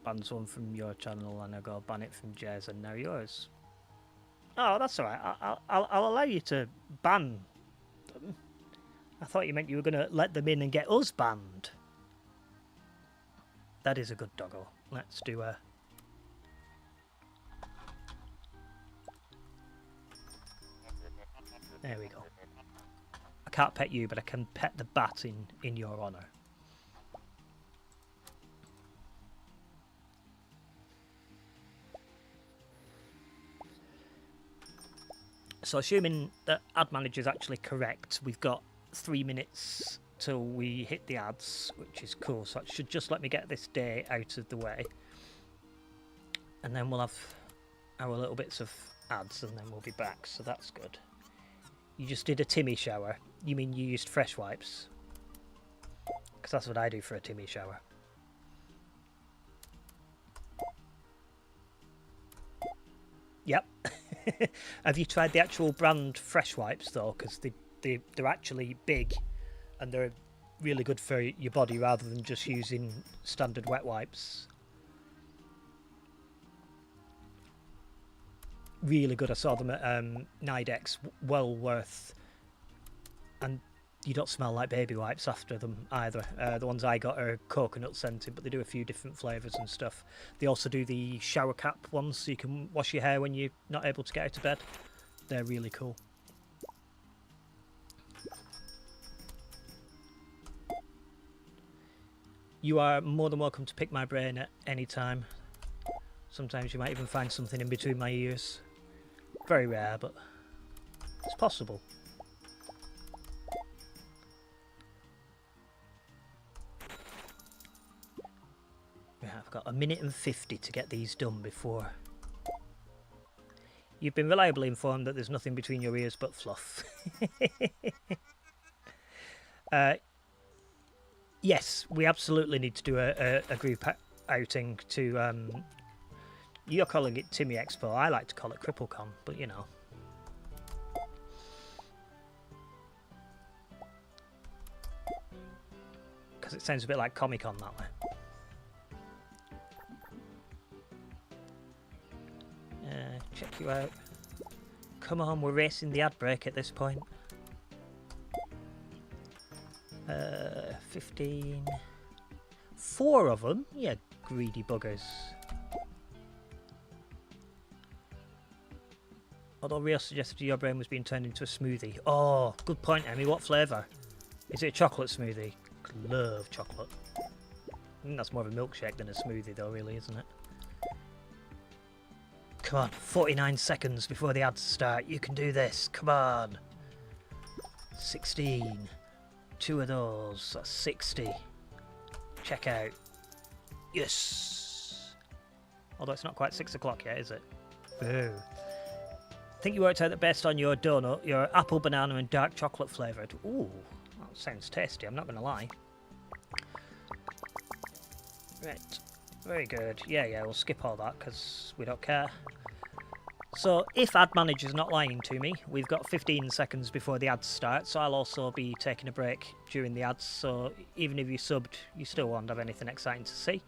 A: Ban one from your channel, and I go ban it from Jez, and now yours. Oh, that's alright. I'll allow you to ban them. I thought you meant you were going to let them in and get us banned. That is a good doggo. Let's do a... There we go. I can't pet you, but I can pet the bat in your honour. So assuming that ad manager is actually correct, we've got 3 minutes till we hit the ads, which is cool. So it should just let me get this day out of the way. And then we'll have our little bits of ads and then we'll be back. So that's good. You just did a Timmy shower. You mean you used fresh wipes? Because that's what I do for a Timmy shower. Yep. Have you tried the actual brand fresh wipes though? Because they're actually big and they're really good for your body rather than just using standard wet wipes. really good. I saw them at Nidex, well worth. And you don't smell like baby wipes after them either. The ones I got are coconut scented, but they do a few different flavours and stuff. They also do the shower cap ones, so you can wash your hair when you're not able to get out of bed. They're really cool. You are more than welcome to pick my brain at any time. Sometimes you might even find something in between my ears. Very rare, but it's possible. Yeah, I've got 1:50 to get these done before. You've been reliably informed that there's nothing between your ears but fluff. Yes, we absolutely need to do a group outing to... you're calling it Timmy Expo. I like to call it CrippleCon, but you know. Because it sounds a bit like Comic-Con that way. Check you out. Come on, we're racing the ad break at this point. 15. 4 of them? Yeah, greedy buggers. Although Rio suggested your brain was being turned into a smoothie. Oh, good point, Emmy. What flavour? Is it a chocolate smoothie? Love chocolate. I think that's more of a milkshake than a smoothie though, really, isn't it? Come on, 49 seconds before the ads start. You can do this. Come on. 16. 2 of those. That's 60. Check out. Yes. Although it's not quite 6 o'clock yet, is it? Boo. I think you worked out that based on your donut, your apple, banana and dark chocolate flavoured. Ooh, that sounds tasty, I'm not going to lie. Right, very good. Yeah, we'll skip all that because we don't care. So, if Ad Manager's not lying to me, we've got 15 seconds before the ads start, so I'll also be taking a break during the ads, so even if you subbed, you still won't have anything exciting to see.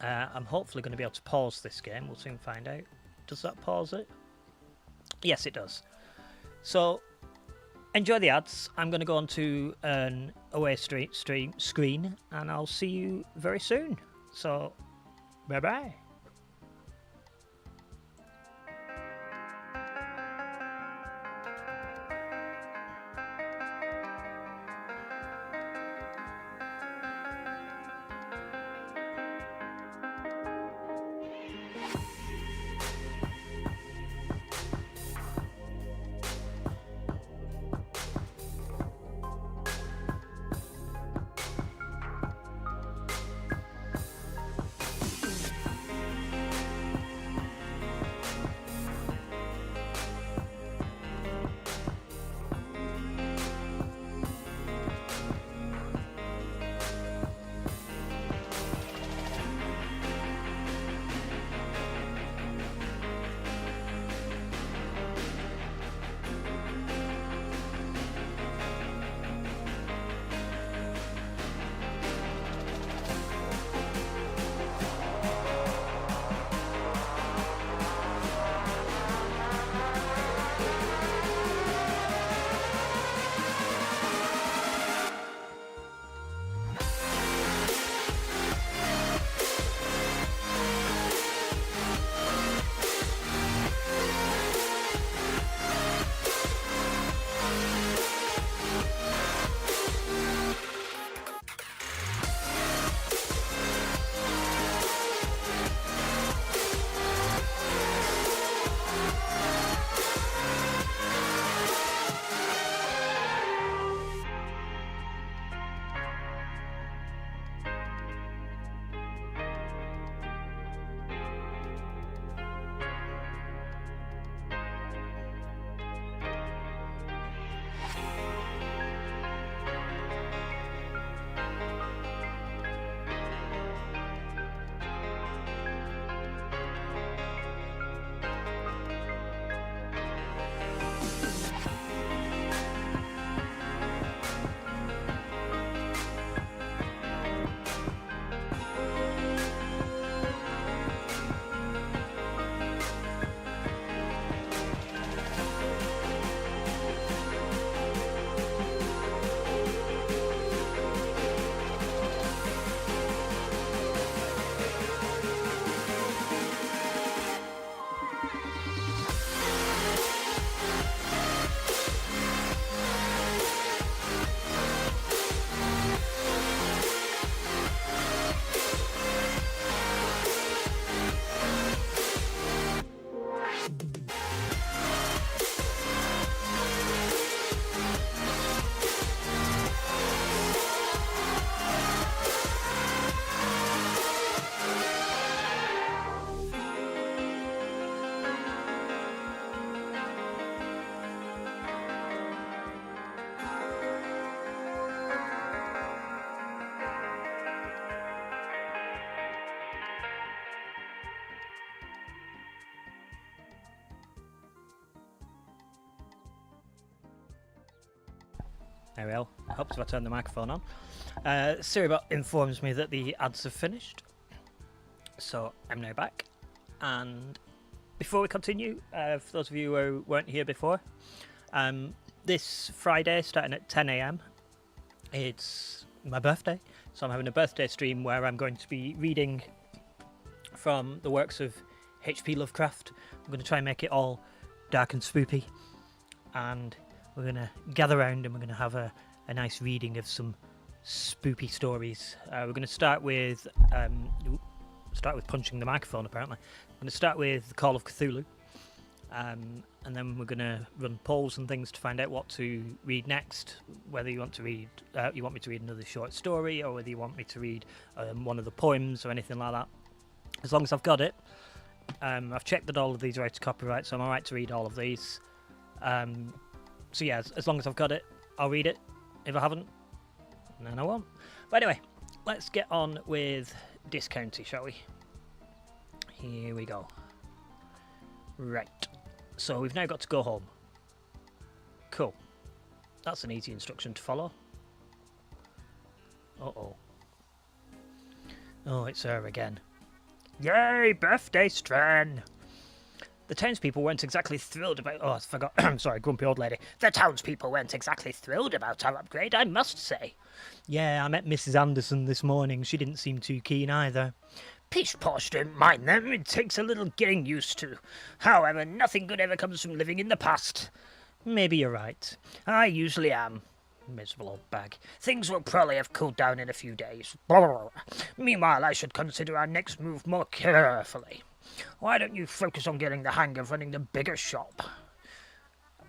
A: I'm hopefully going to be able to pause this game, we'll soon find out. Does that pause it? Yes, it does. So, enjoy the ads. I'm going to go on to an away screen, and I'll see you very soon. So, bye-bye. There we go. Helps if I turn the microphone on. Siribot informs me that the ads have finished. So I'm now back. And before we continue, for those of you who weren't here before, this Friday, starting at 10 a.m, it's my birthday. So I'm having a birthday stream where I'm going to be reading from the works of H.P. Lovecraft. I'm going to try and make it all dark and spoopy. And we're going to gather around and we're going to have a nice reading of some spoopy stories. We're going to start with punching the microphone, apparently. I'm going to start with Call of Cthulhu. And then we're going to run polls and things to find out what to read next. Whether you want to read, you want me to read another short story, or whether you want me to read one of the poems or anything like that. As long as I've got it. I've checked that all of these are out of copyright, so I'm alright to read all of these. So yeah, as long as I've got it, I'll read it. If I haven't, then I won't. But anyway, let's get on with Discounty, shall we? Here we go. Right. So we've now got to go home. Cool. That's an easy instruction to follow. Uh-oh. Oh, it's her again. Yay, birthday Stren! The townspeople weren't exactly thrilled about... Oh, I forgot. Sorry, grumpy old lady. The townspeople weren't exactly thrilled about our upgrade, I must say. Yeah, I met Mrs. Anderson this morning. She didn't seem too keen either. Pish posh, don't mind them. It takes a little getting used to. However, nothing good ever comes from living in the past. Maybe you're right. I usually am. Miserable old bag. Things will probably have cooled down in a few days. Meanwhile, I should consider our next move more carefully. Why don't you focus on getting the hang of running the bigger shop?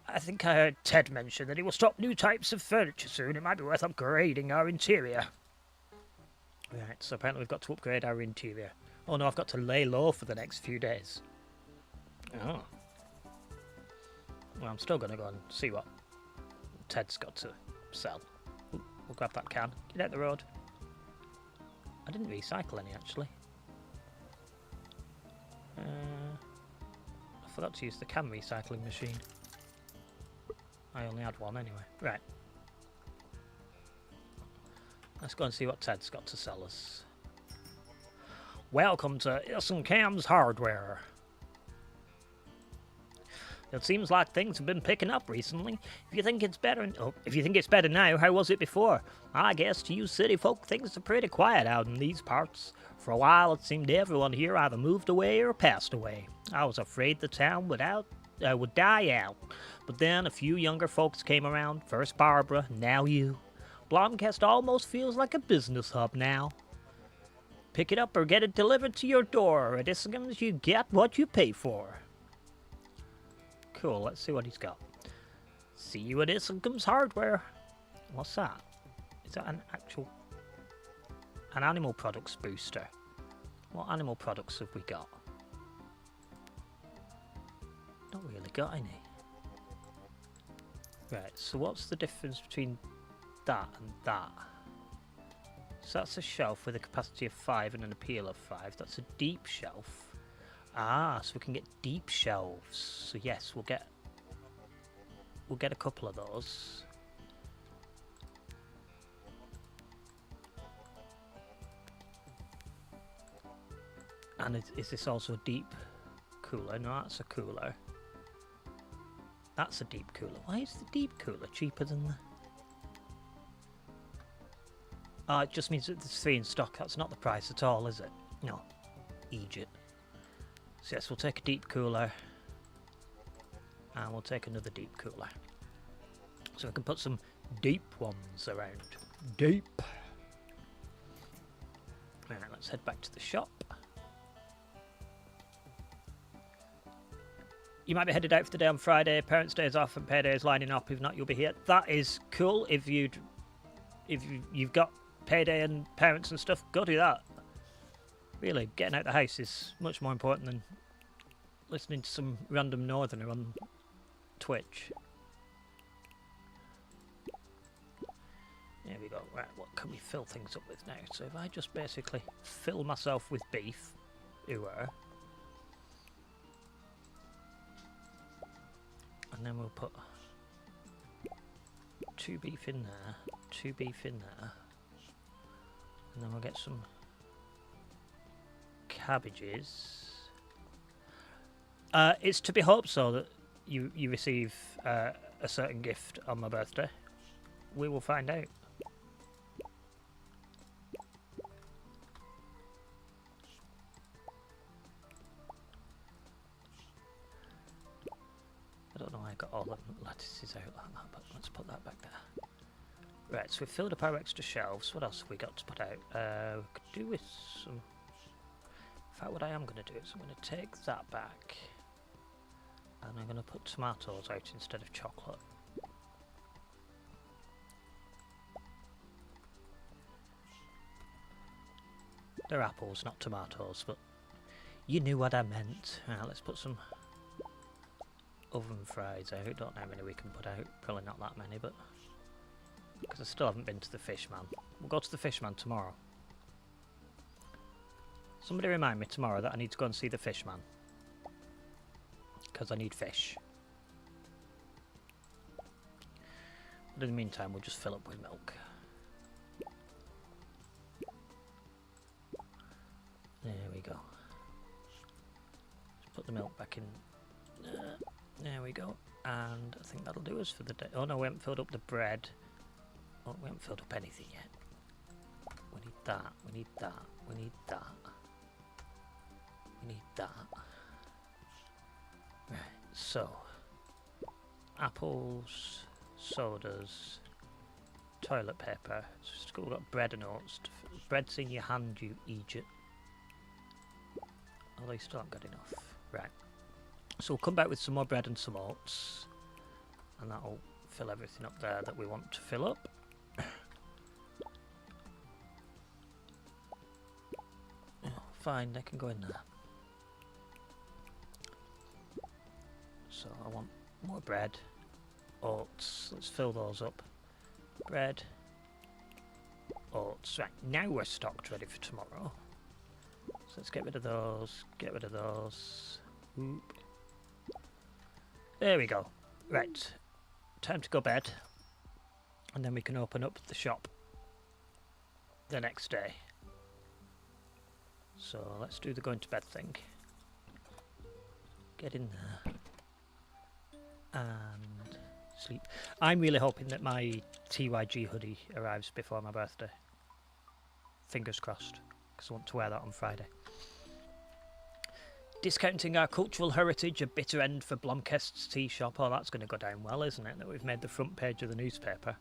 A: I think I heard Ted mention that he will stock new types of furniture soon. It might be worth upgrading our interior. Right, so apparently we've got to upgrade our interior. Oh no, I've got to lay low for the next few days. Oh. Well, I'm still going to go and see what Ted's got to sell. Ooh, we'll grab that can. Get out the road. I didn't recycle any, actually. I forgot to use the can recycling machine. I only had one anyway. Right. Let's go and see what Ted's got to sell us. Welcome to S&Cam's Hardware. It seems like things have been picking up recently. If you think it's better now, how was it before? I guess to you city folk, things are pretty quiet out in these parts. For a while, it seemed everyone here either moved away or passed away. I was afraid the town would die out. But then a few younger folks came around. First Barbara, now you. Blomcast almost feels like a business hub now. Pick it up or get it delivered to your door. At Issacom's, you get what you pay for. Cool, let's see what he's got. See you at Issacom's Hardware. What's that? Is that an animal products booster? What animal products have we got? Not really got any. Right, so what's the difference between that and that? So that's a shelf with a capacity of 5 and an appeal of 5. That's a deep shelf. Ah, so we can get deep shelves. So yes, we'll get a couple of those. And is this also a deep cooler? No, that's a cooler. That's a deep cooler. Why is the deep cooler cheaper than the... Oh, it just means that there's 3 in stock. That's not the price at all, is it? No. Egypt. So yes, we'll take a deep cooler. And we'll take another deep cooler. So we can put some deep ones around. Deep. Alright, let's head back to the shop. You might be headed out for the day on Friday. Parents' Day is off and payday is lining up. If not, you'll be here. That is cool. If you've got payday and parents and stuff, go do that. Really, getting out the house is much more important than listening to some random northerner on Twitch. There we go. Right, what can we fill things up with now? So if I just basically fill myself with beef, and then we'll put 2 beef in there, 2 beef in there, and then we'll get some cabbages. It's to be hoped so that you receive a certain gift on my birthday. We will find out. I don't know why I got all the lettuces out like that, but let's put that back there. Right, so we've filled up our extra shelves. What else have we got to put out? We could do with some... In fact, what I am going to do is I'm going to take that back, and I'm going to put tomatoes out instead of chocolate. They're apples, not tomatoes, but you knew what I meant. Right, let's put some oven fries out. Don't know how many we can put out. Probably not that many, but because I still haven't been to the Fishman. We'll go to the Fishman tomorrow. Somebody remind me tomorrow that I need to go and see the Fishman, because I need fish. But in the meantime, we'll just fill up with milk. There we go. Let's put the milk back in. There we go. And I think that'll do us for the day. Oh no, we haven't filled up the bread. Oh, we haven't filled up anything yet. We need that. We need that. We need that. We need that. Right, so apples, sodas, toilet paper. So we've got bread and oats. Bread's in your hand, you Egypt. Although you still haven't got enough. Right. So we'll come back with some more bread and some oats. And that'll fill everything up there that we want to fill up. Oh, fine, they can go in there. So I want more bread, oats. Let's fill those up. Bread, oats. Right, now we're stocked ready for tomorrow. So let's get rid of those, get rid of those. Oop. There we go. Right, time to go bed. And then we can open up the shop the next day. So let's do the going to bed thing. Get in there. And sleep. I'm really hoping that my TYG hoodie arrives before my birthday. Fingers crossed, because I want to wear that on Friday. Discounting our cultural heritage, a bitter end for Blomkest's tea shop. Oh, that's going to go down well, isn't it? That we've made the front page of the newspaper.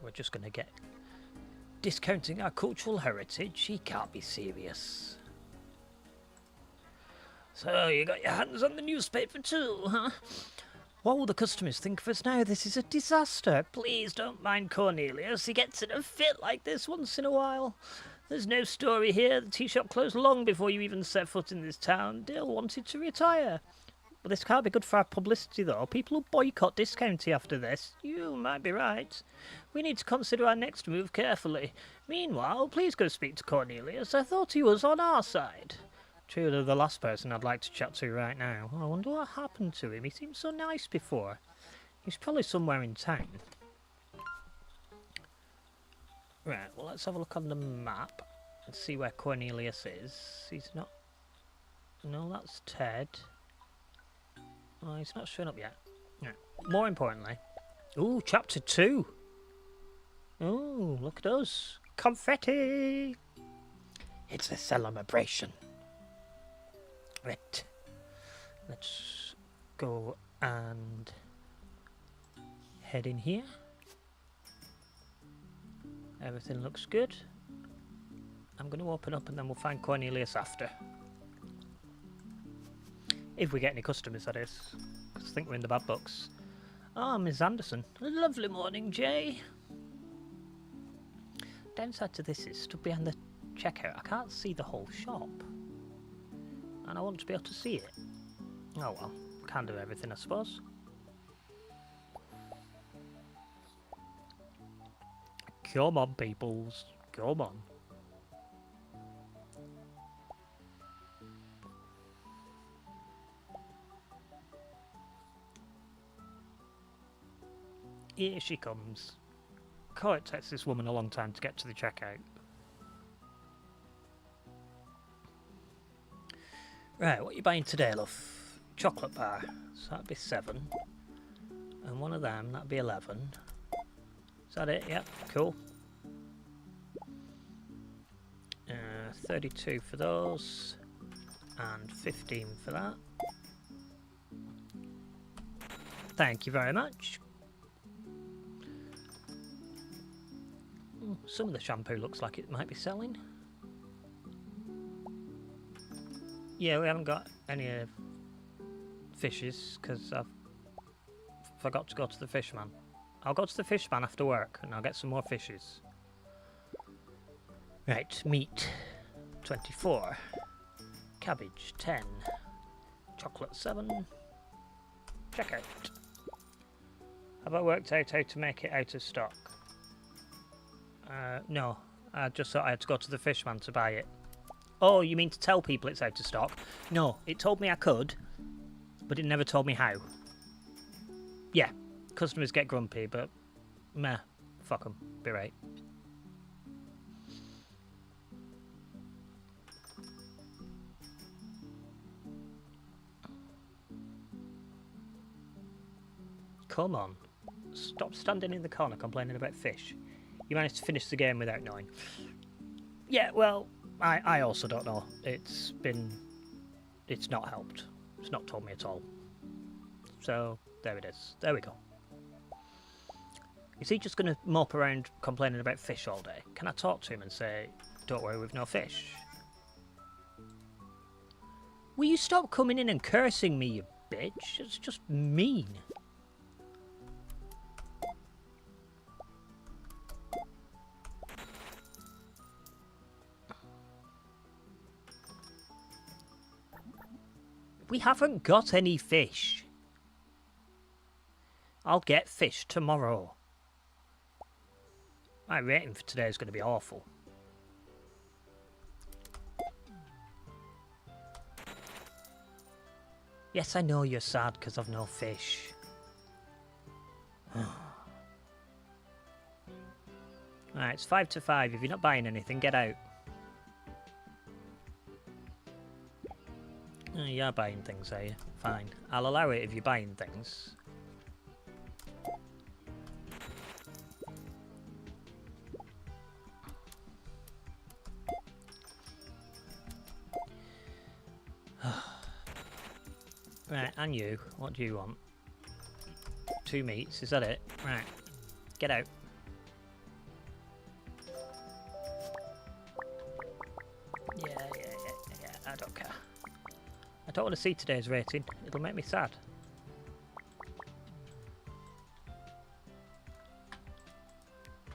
A: We're just going to get... Discounting our cultural heritage? He can't be serious. So, you got your hands on the newspaper too, huh? What will the customers think of us now? This is a disaster. Please don't mind Cornelius. He gets in a fit like this once in a while. There's no story here. The tea shop closed long before you even set foot in this town. Dale wanted to retire. But this can't be good for our publicity, though. People will boycott discounting after this. You might be right. We need to consider our next move carefully. Meanwhile, please go speak to Cornelius. I thought he was on our side. True, they're the last person I'd like to chat to right now. I wonder what happened to him. He seemed so nice before. He's probably somewhere in town. Right, well, let's have a look on the map and see where Cornelius is. He's not... No, that's Ted. Oh, he's not showing up yet. Yeah. More importantly... Ooh, chapter 2! Ooh, look at us. Confetti! It's a celebration. Right. Let's go and head in here. Everything looks good. I'm going to open up and then we'll find Cornelius after. If we get any customers, that is. Because I think we're in the bad books. Ah, Miss Anderson. A lovely morning, Jay. Downside to this is stood behind the checkout. I can't see the whole shop. And I want to be able to see it. Oh well, can't do everything, I suppose. Come on, peoples. Come on. Here she comes. God, it takes this woman a long time to get to the checkout. Right, what are you buying today, love? Chocolate bar. So that'd be 7. And one of them, that'd be 11. Is that it? Yep, cool. 32 for those. And 15 for that. Thank you very much. Some of the shampoo looks like it might be selling. Yeah, we haven't got any fishes because I've forgot to go to the fishman. I'll go to the fishman after work and I'll get some more fishes. Right, meat 24, cabbage 10, chocolate 7, checkout. Have I worked out how to make it out of stock? No, I just thought I had to go to the fishman to buy it. Oh, you mean to tell people it's out of stock? No, it told me I could, but it never told me how. Yeah, customers get grumpy, but meh, fuck them, be right. Come on, stop standing in the corner complaining about fish. You managed to finish the game without knowing. Yeah, well, I also don't know. It's not helped. It's not told me at all. So, there it is. There we go. Is he just going to mope around complaining about fish all day? Can I talk to him and say, don't worry, we've no fish? Will you stop coming in and cursing me, you bitch? It's just mean. We haven't got any fish. I'll get fish tomorrow. My rating for today is going to be awful. Yes, I know you're sad because I've no fish. Alright, it's 5 to 5. If you're not buying anything, get out. Oh, you are buying things, are you? Fine. I'll allow it if you're buying things. Right, and you. What do you want? 2 meats, is that it? Right. Get out. Yeah, I don't care. I don't want to see today's rating. It'll make me sad.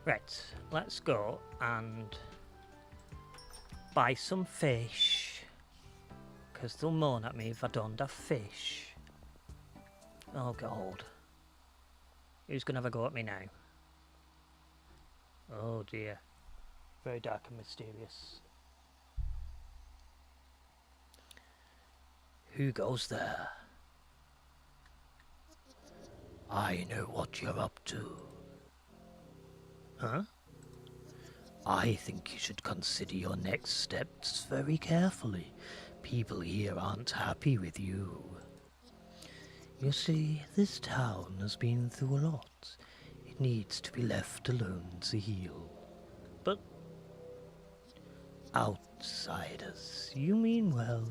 A: Right, let's go and buy some fish. Because they'll moan at me if I don't have fish. Oh God. Who's going to have a go at me now? Oh dear. Very dark and mysterious. Who goes there? I know what you're up to. Huh? I think you should consider your next steps very carefully. People here aren't happy with you. You see, this town has been through a lot. It needs to be left alone to heal. But outsiders, you mean well.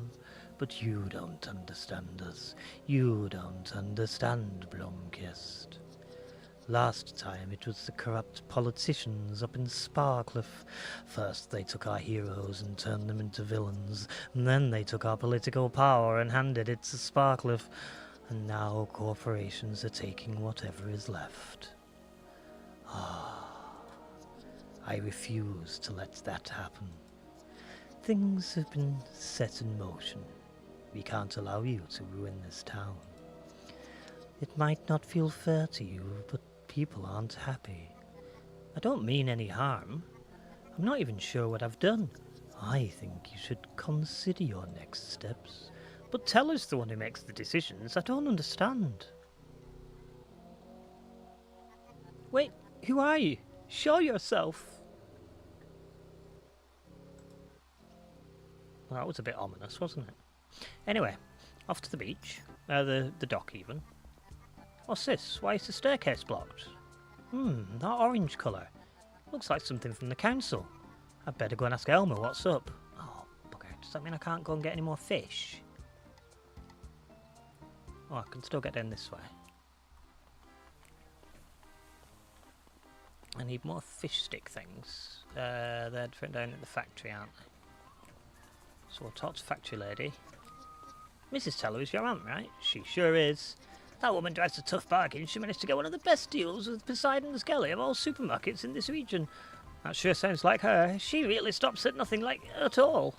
A: But you don't understand us. You don't understand Blomkist. Last time it was the corrupt politicians up in Sparkliff. First they took our heroes and turned them into villains, and then they took our political power and handed it to Sparkliff. And now corporations are taking whatever is left. I refuse to let that happen. Things have been set in motion. We can't allow you to ruin this town. It might not feel fair to you, but people aren't happy. I don't mean any harm. I'm not even sure what I've done. I think you should consider your next steps. But Teller's the one who makes the decisions. I don't understand. Wait, who are you? Show yourself. Well, that was a bit ominous, wasn't it? Anyway, off to the beach. The dock, even. What's this? Why is the staircase blocked? That orange colour. Looks like something from the council. I'd better go and ask Elmer what's up. Oh, bugger. Does that mean I can't go and get any more fish? Oh, I can still get down this way. I need more fish stick things. They're down at the factory, aren't they? So we'll talk to factory lady. Mrs. Teller is your aunt, right? She sure is. That woman drives a tough bargain. She managed to get one of the best deals with Poseidon's Galley of all supermarkets in this region. That sure sounds like her. She really stops at nothing like at all.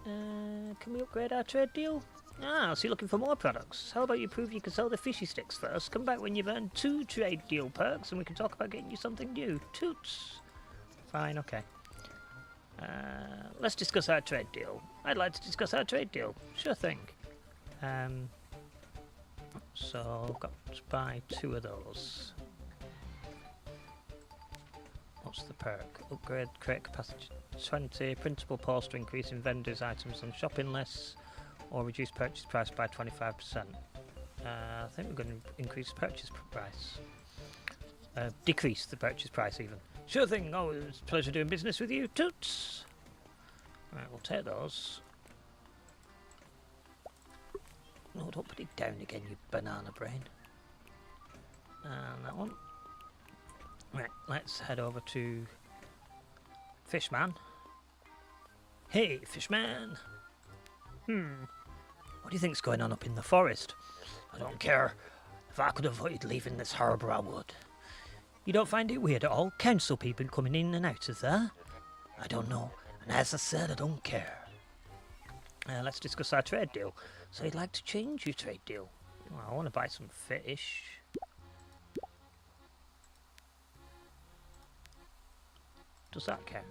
A: Can we upgrade our trade deal? Ah, so you're looking for more products. How about you prove you can sell the fishy sticks first? Come back when you've earned 2 trade deal perks and we can talk about getting you something new. Toots. Fine, okay. Let's discuss our trade deal. I'd like to discuss our trade deal. Sure thing. So I've got to buy 2 of those. What's the perk? Upgrade crate capacity 20, printable poster increase in vendors' items on shopping lists, or reduce purchase price by 25%. I think we're going to increase the purchase price. Decrease the purchase price even. Sure thing, always a pleasure doing business with you, toots! Right, we'll take those. No, don't put it down again, you banana brain. And that one. Right, let's head over to Fishman. Hey, Fishman! What do you think's going on up in the forest? I don't care. If I could avoid leaving this harbour, I would. You don't find it weird at all? Council people coming in and out of there? I don't know. And as I said, I don't care. Let's discuss our trade deal. So you'd like to change your trade deal? Well, I want to buy some fish. Does that count?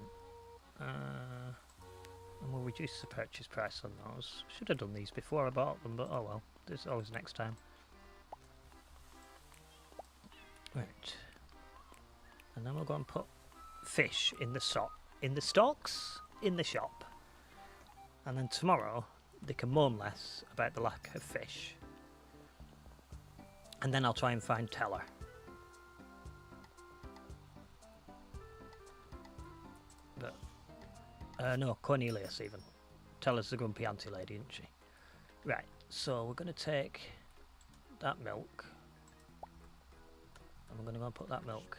A: And we'll reduce the purchase price on those. Should have done these before I bought them, but oh well. There's always next time. Right. And then we'll go and put fish in the stocks? In the shop. And then tomorrow they can moan less about the lack of fish. And then I'll try and find Teller. But no, Cornelius even. Teller's the grumpy auntie lady, isn't she? Right, so we're going to take that milk. And we're going to go and put that milk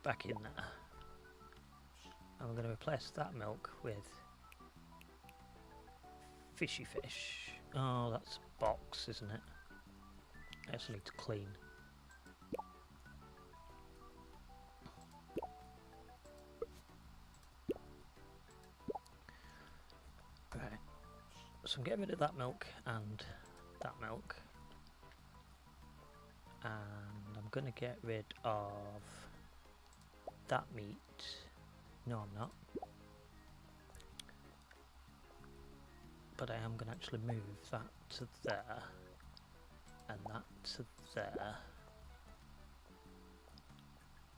A: back in there. And we're going to replace that milk with fishy fish. Oh, that's a box, isn't it? I actually need to clean. Right. So I'm getting rid of that milk and that milk. And I'm going to get rid of that meat. No, I'm not. But I am going to actually move that to there. And that to there.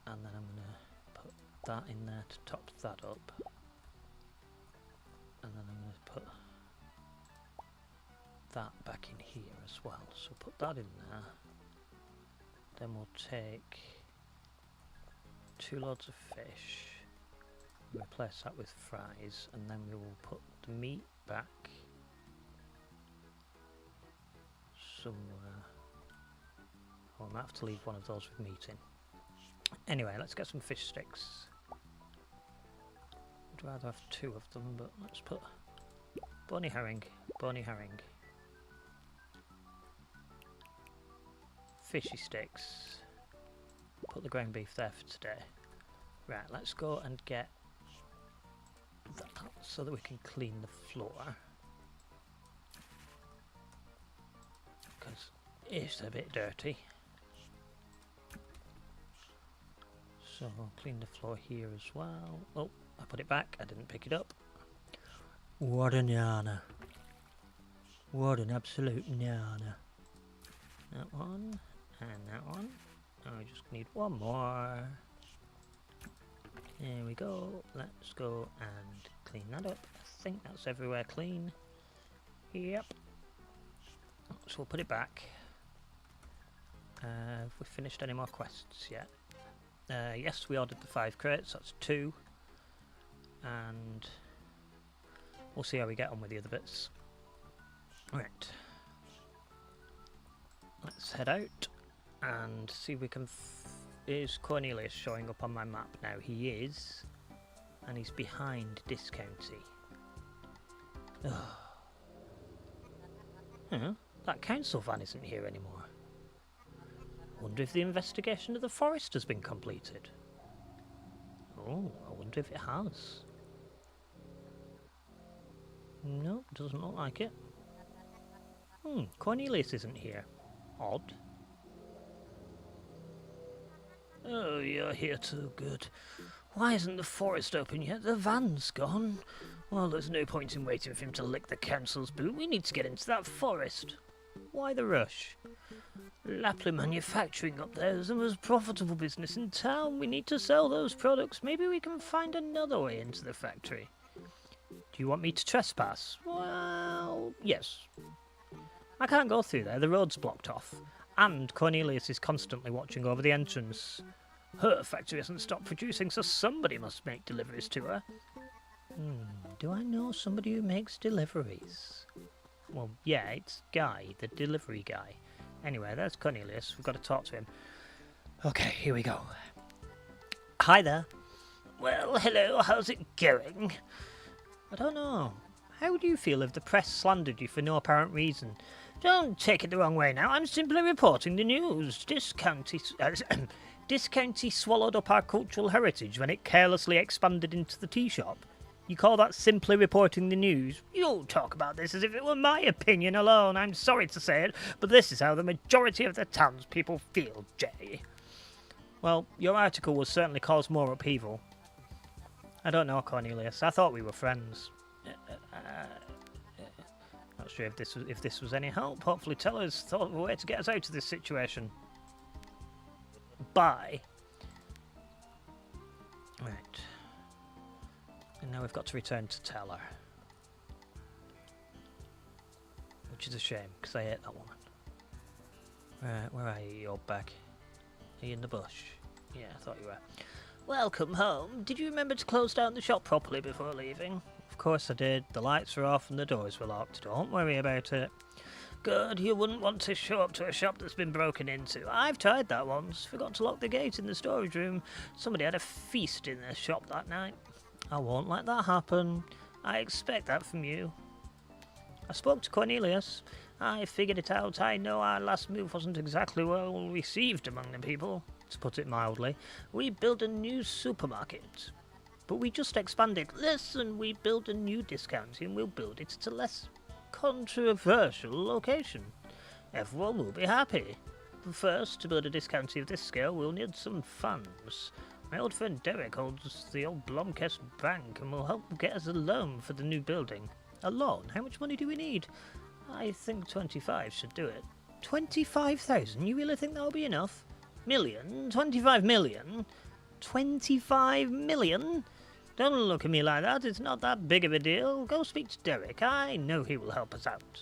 A: And then I'm going to put that in there to top that up. And then I'm going to put that back in here as well. So put that in there. Then we'll take 2 loads of fish. Replace that with fries, and then we will put the meat back somewhere. Oh, I might have to leave one of those with meat in. Anyway, let's get some fish sticks. I'd rather have 2 of them, but let's put bony herring, fishy sticks. Put the ground beef there for today. Right, let's go and get that so that we can clean the floor, because it's a bit dirty. So I'll clean the floor here as well. Oh, I put it back, I didn't pick it up. What a nana. What an absolute nana. That one, And that one. Oh, I just need one more. There we go. Let's go and clean that up. I think that's everywhere clean. Yep. So we'll put it back. Have we finished any more quests yet? Yes, we ordered the 5 crates. That's 2. And we'll see how we get on with the other bits. Right. Let's head out and see if we can... Is Cornelius showing up on my map now? He is. And he's behind Discounty. That council van isn't here anymore. Wonder if the investigation of the forest has been completed. Oh, I wonder if it has. No, doesn't look like it. Cornelius isn't here. Odd. Oh, you're here too, good. Why isn't the forest open yet? The van's gone. Well, there's no point in waiting for him to lick the council's boot. We need to get into that forest. Why the rush? Lapley Manufacturing up there is the most profitable business in town. We need to sell those products. Maybe we can find another way into the factory. Do you want me to trespass? Well, yes. I can't go through there. The road's blocked off. And Cornelius is constantly watching over the entrance. Her factory hasn't stopped producing, so somebody must make deliveries to her. Do I know somebody who makes deliveries? Well, yeah, it's Guy, the delivery guy. Anyway, there's Cornelius. We've got to talk to him. Okay, here we go. Hi there. Well, hello, how's it going? I don't know. How do you feel if the press slandered you for no apparent reason? Don't take it the wrong way now. I'm simply reporting the news. Discounty swallowed up our cultural heritage when it carelessly expanded into the tea shop. You call that simply reporting the news? You talk about this as if it were my opinion alone. I'm sorry to say it, but this is how the majority of the townspeople feel, Jay. Well, your article will certainly cause more upheaval. I don't know, Cornelius. I thought we were friends. Not sure if this was any help. Hopefully Teller's thought of a way to get us out of this situation. Bye. Right. And now we've got to return to Teller. Which is a shame, because I hate that woman. Right, where are you? You're back. Are you in the bush? Yeah, I thought you were. Welcome home. Did you remember to close down the shop properly before leaving? Of course I did. The lights were off and the doors were locked. Don't worry about it. Good, you wouldn't want to show up to a shop that's been broken into. I've tried that once. Forgot to lock the gate in the storage room. Somebody had a feast in the shop that night. I won't let that happen. I expect that from you. I spoke to Cornelius. I figured it out. I know our last move wasn't exactly well received among the people, to put it mildly. We built a new supermarket. But we just expanded. Listen, we built a new discount and we'll build it to less controversial location. Everyone will be happy. But first, to build a discount of this scale, we'll need some funds. My old friend Derek holds the old Blomkest Bank and will help get us a loan for the new building. A loan? How much money do we need? I think 25 should do it. 25,000? You really think that'll be enough? Million? 25 million? 25 million? Don't look at me like that. It's not that big of a deal. Go speak to Derek. I know he will help us out.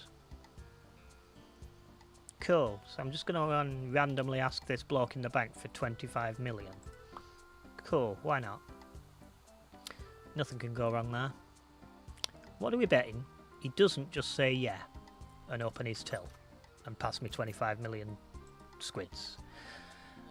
A: Cool. So I'm just going to randomly ask this bloke in the bank for 25 million. Cool. Why not? Nothing can go wrong there. What are we betting? He doesn't just say yeah and open his till and pass me 25 million squids.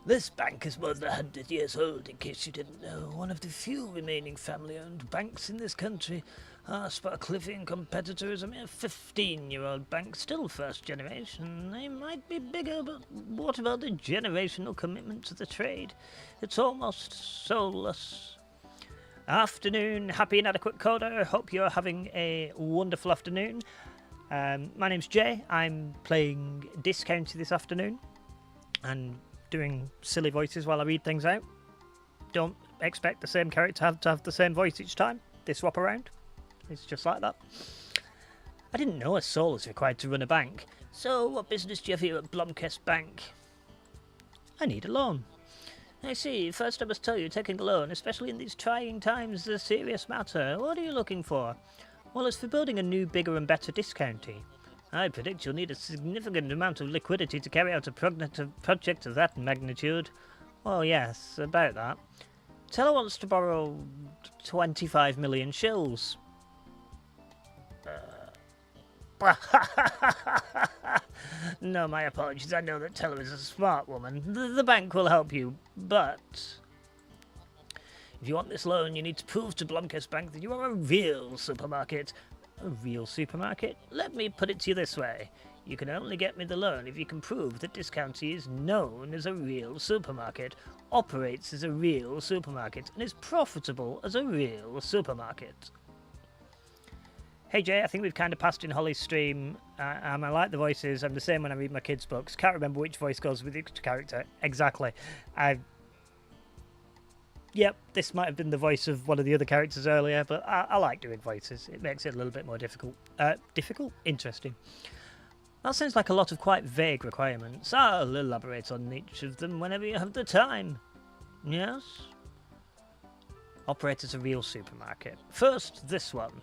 A: This bank is more than 100 years old, in case you didn't know. One of the few remaining family-owned banks in this country. Our Sparklifian competitor is a mere 15-year-old bank, still first generation. They might be bigger, but what about the generational commitment to the trade? It's almost soulless. Afternoon, happy inadequate coder. Hope you're having a wonderful afternoon. My name's Jay. I'm playing Discounty this afternoon and doing silly voices while I read things out. Don't expect the same character to have the same voice each time. They swap around. It's just like that. I didn't know a soul is required to run a bank. So, what business do you have here at Blomkest Bank? I need a loan. I see. First I must tell you, taking a loan, especially in these trying times, is a serious matter. What are you looking for? Well, it's for building a new, bigger and better discounty. I predict you'll need a significant amount of liquidity to carry out a project of that magnitude. Well, yes, about that. Teller wants to borrow 25 million shills. No, my apologies. I know that Teller is a smart woman. The bank will help you, but if you want this loan, you need to prove to Blomkist Bank that you are a real supermarket. A real supermarket? Let me put it to you this way. You can only get me the loan if you can prove that Discounty is known as a real supermarket, operates as a real supermarket, and is profitable as a real supermarket. Hey Jay, I think we've kind of passed in Holly's stream. I like the voices. I'm the same when I read my kids' books. Can't remember which voice goes with each character. Exactly. Yep, this might have been the voice of one of the other characters earlier, but I like doing voices. It makes it a little bit more difficult. Difficult? Interesting. That sounds like a lot of quite vague requirements. I'll elaborate on each of them whenever you have the time. Yes? Operate as a real supermarket. First, this one.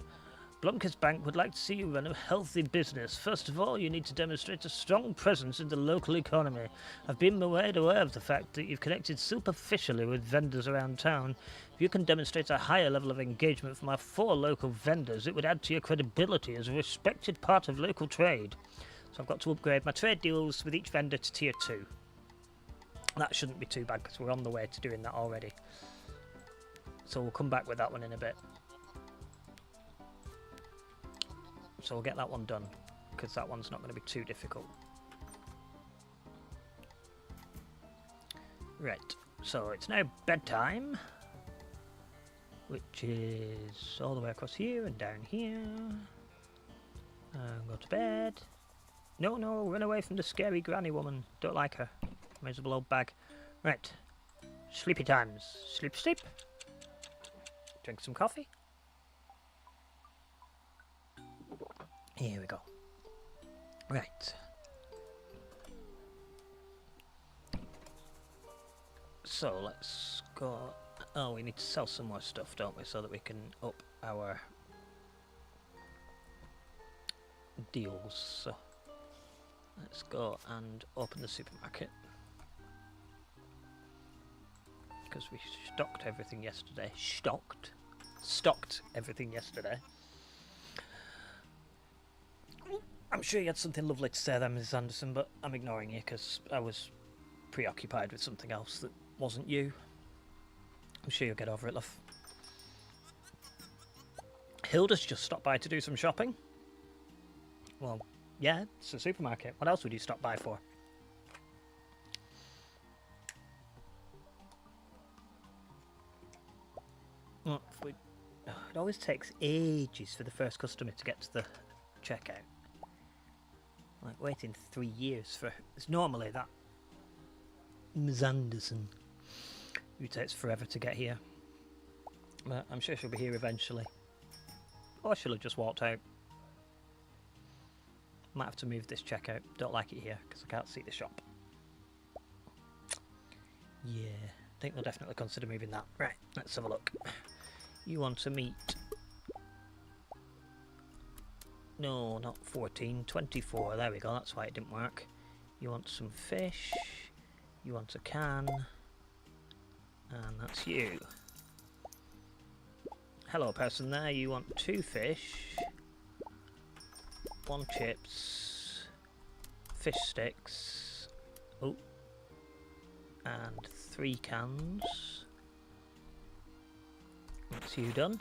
A: Blomkist Bank would like to see you run a healthy business. First of all, you need to demonstrate a strong presence in the local economy. I've been made aware of the fact that you've connected superficially with vendors around town. If you can demonstrate a higher level of engagement from our 4 local vendors, it would add to your credibility as a respected part of local trade. So I've got to upgrade my trade deals with each vendor to tier 2. That shouldn't be too bad because we're on the way to doing that already. So we'll come back with that one in a bit. So we'll get that one done, because that one's not going to be too difficult. Right, so it's now bedtime, which is all the way across here and down here. Go to bed. No, run away from the scary granny woman. Don't like her. Miserable old bag. Right, sleepy times. Sleep, sleep. Drink some coffee. Here we go. Right. So let's go. Oh, we need to sell some more stuff, don't we? So that we can up our deals. So let's go and open the supermarket. Because we stocked everything yesterday. Stocked everything yesterday. I'm sure you had something lovely to say there, Mrs. Anderson, but I'm ignoring you because I was preoccupied with something else that wasn't you. I'm sure you'll get over it, love. Hilda's just stopped by to do some shopping. Well, yeah, it's a supermarket. What else would you stop by for? Well, it always takes ages for the first customer to get to the checkout. Like waiting 3 years for... It's normally that Ms. Anderson who takes forever to get here. But I'm sure she'll be here eventually. Or she'll have just walked out. Might have to move this checkout. Don't like it here because I can't see the shop. Yeah, I think they'll definitely consider moving that. Right, let's have a look. You want to meet... No, not 14, 24. There we go, that's why it didn't work. You want some fish. You want a can. And that's you. Hello, person there. You want 2 fish. 1 chips. Fish sticks. Oh. And 3 cans. That's you done.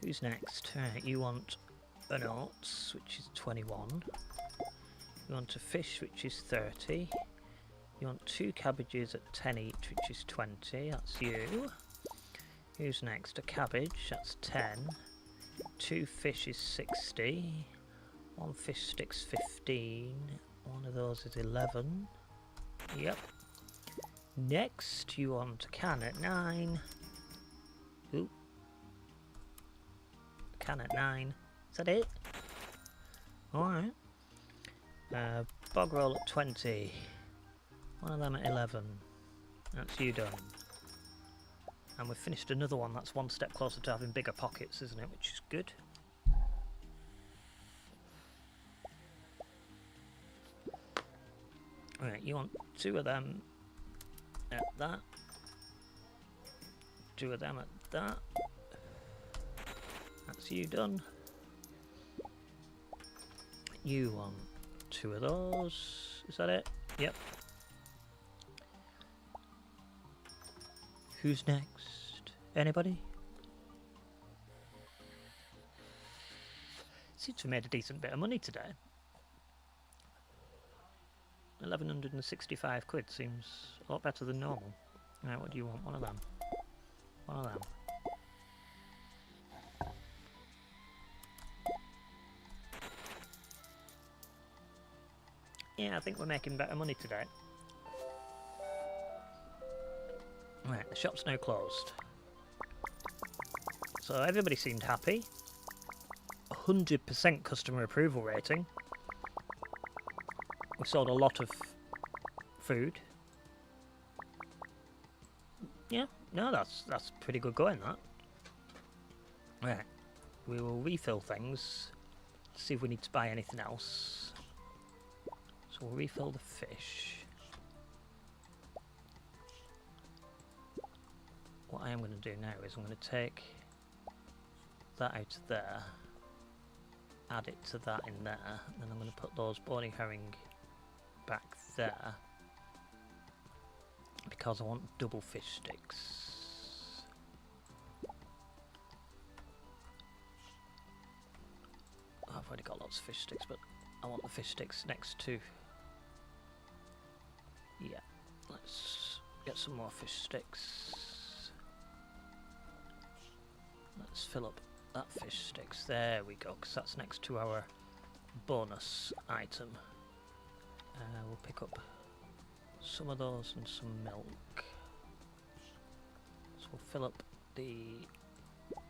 A: Who's next? Right, you want an oats, which is 21. You want a fish, which is 30. You want 2 cabbages at 10 each, which is 20. That's you. Who's next? A cabbage, that's 10. 2 fish is 60. 1 fish stick's 15. One of those is 11. Yep. Next, you want a can at 9. Ooh. Can at 9. Is that it? Alright. Bog roll at 20. One of them at 11. That's you done. And we've finished another one. That's one step closer to having bigger pockets, isn't it? Which is good. Right, you want 2 of them at that. 2 of them at that. That's you done. You want 2 of those. Is that it? Yep. Who's next? Anybody? Seems to have made a decent bit of money today. 1165 quid seems a lot better than normal. Right, what do you want? One of them. One of them. Yeah, I think we're making better money today. Right, the shop's now closed. So everybody seemed happy. 100% customer approval rating. We sold a lot of food. Yeah, no, that's pretty good going, that. Right, we will refill things. See if we need to buy anything else. So we'll refill the fish. What I am going to do now is I'm going to take that out of there, add it to that in there, and then I'm going to put those bony herring back there because I want double fish sticks. I've already got lots of fish sticks, but I want the fish sticks next to... Yeah, let's get some more fish sticks. Let's fill up that fish sticks. There we go, because that's next to our bonus item. We'll pick up some of those and some milk. So we'll fill up the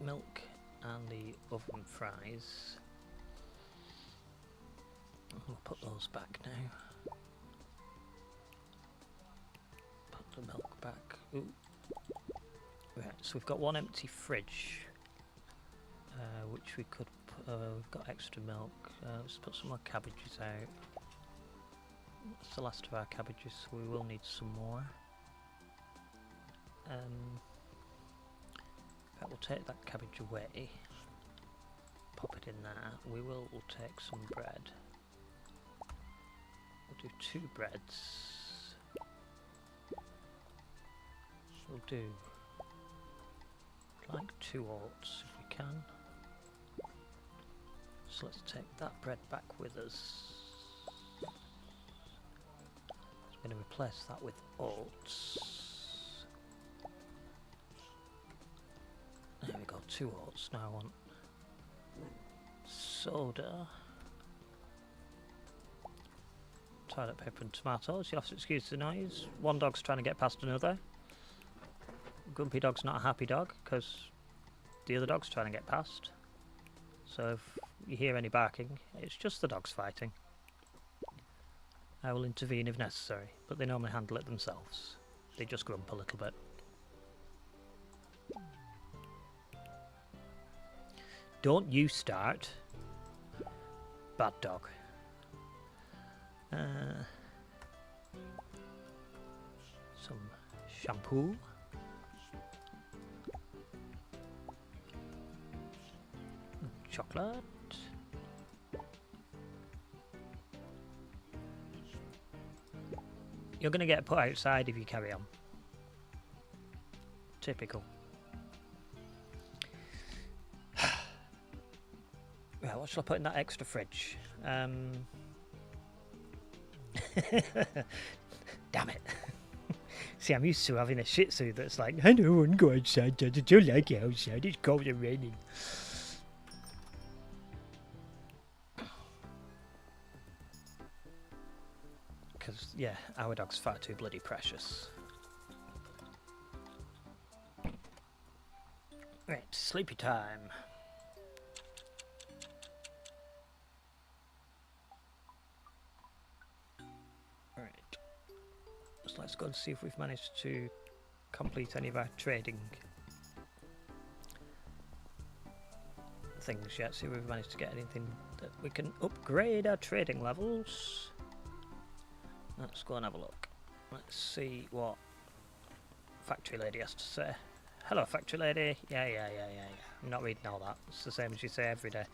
A: milk and the oven fries. We'll put those back now. Put the milk back. Ooh. Right, so we've got one empty fridge, which we could put, we've got extra milk. Let's put some more cabbages out. That's the last of our cabbages, so we will need some more. We'll take that cabbage away, pop it in there. We'll take some bread. We'll do 2 breads. We'll do like 2 oats if we can. So let's take that bread back with us. I'm going to replace that with oats. There we go, 2 oats. Now I want soda, toilet paper and tomatoes. You have to excuse the noise. One dog's trying to get past another. Grumpy dog's not a happy dog because the other dog's trying to get past. So if you hear any barking, it's just the dogs fighting. I will intervene if necessary, but they normally handle it themselves. They just grump a little bit. Don't you start. Bad dog. Some shampoo. Chocolate. You're going to get put outside if you carry on. Typical. Right, what shall I put in that extra fridge? Damn it. See, I'm used to having a Shih Tzu that's like, I don't want to go outside, I don't like it outside, it's cold and raining. Because, yeah, our dog's far too bloody precious. Right, sleepy time. Right. So let's go and see if we've managed to complete any of our trading things yet. See if we've managed to get anything that we can upgrade our trading levels. Let's go and have a look. Let's see what factory lady has to say. Hello, factory lady. Yeah. I'm not reading all that. It's the same as you say every day.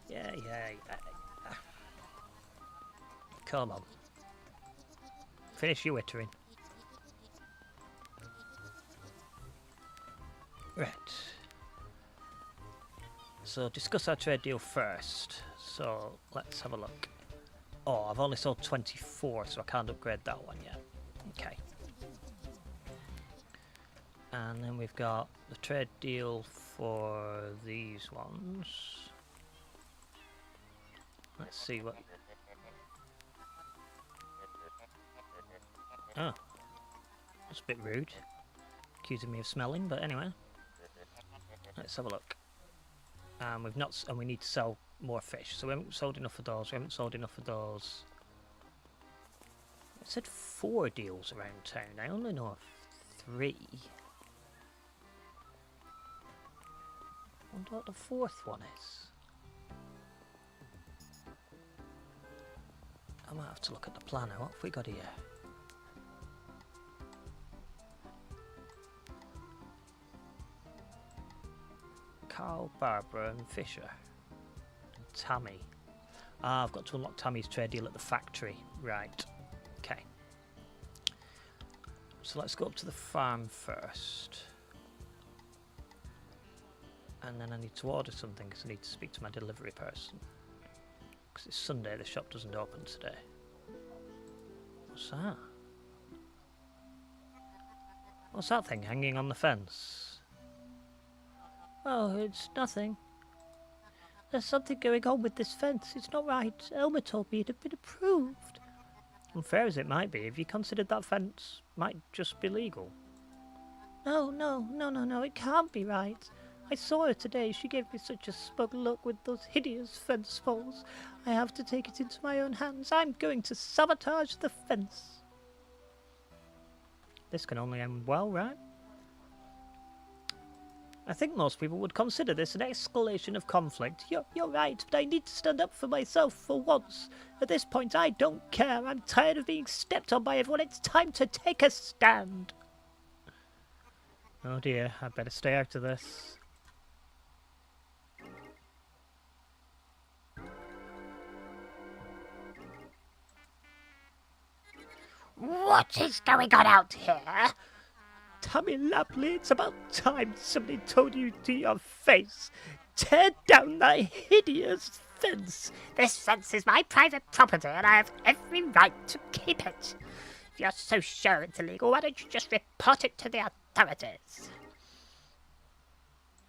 A: Yeah. Come on. Finish your wittering. Right. So discuss our trade deal first. So let's have a look. Oh, I've only sold 24, so I can't upgrade that one yet. Okay. And then we've got the trade deal for these ones. Let's see what... Oh. That's a bit rude. Accusing me of smelling, but anyway. Let's have a look. We've not, and we need to sell more fish. So we haven't sold enough of those. It said 4 deals around town. I only know of 3. I wonder what the 4th one is. I might have to look at the planner. What have we got here? Carl, Barbara and Fisher. And Tammy. Ah, I've got to unlock Tammy's trade deal at the factory. Right. Okay. So let's go up to the farm first. And then I need to order something because I need to speak to my delivery person. Because it's Sunday, the shop doesn't open today. What's that? What's that thing hanging on the fence? Oh, it's nothing. There's something going on with this fence. It's not right. Elmer told me it had been approved. Unfair as it might be, if you considered that fence might just be legal. No, it can't be right. I saw her today. She gave me such a smug look with those hideous fence poles. I have to take it into my own hands. I'm going to sabotage the fence. This can only end well, right? I think most people would consider this an escalation of conflict. You're right, but I need to stand up for myself for once. At this point, I don't care. I'm tired of being stepped on by everyone. It's time to take a stand. Oh dear, I'd better stay out of this.
B: What is going on out here?
A: Tammy Lapley, it's about time somebody told you to your face. Tear down that hideous fence.
B: This fence is my private property and I have every right to keep it. If you're so sure it's illegal, why don't you just report it to the authorities?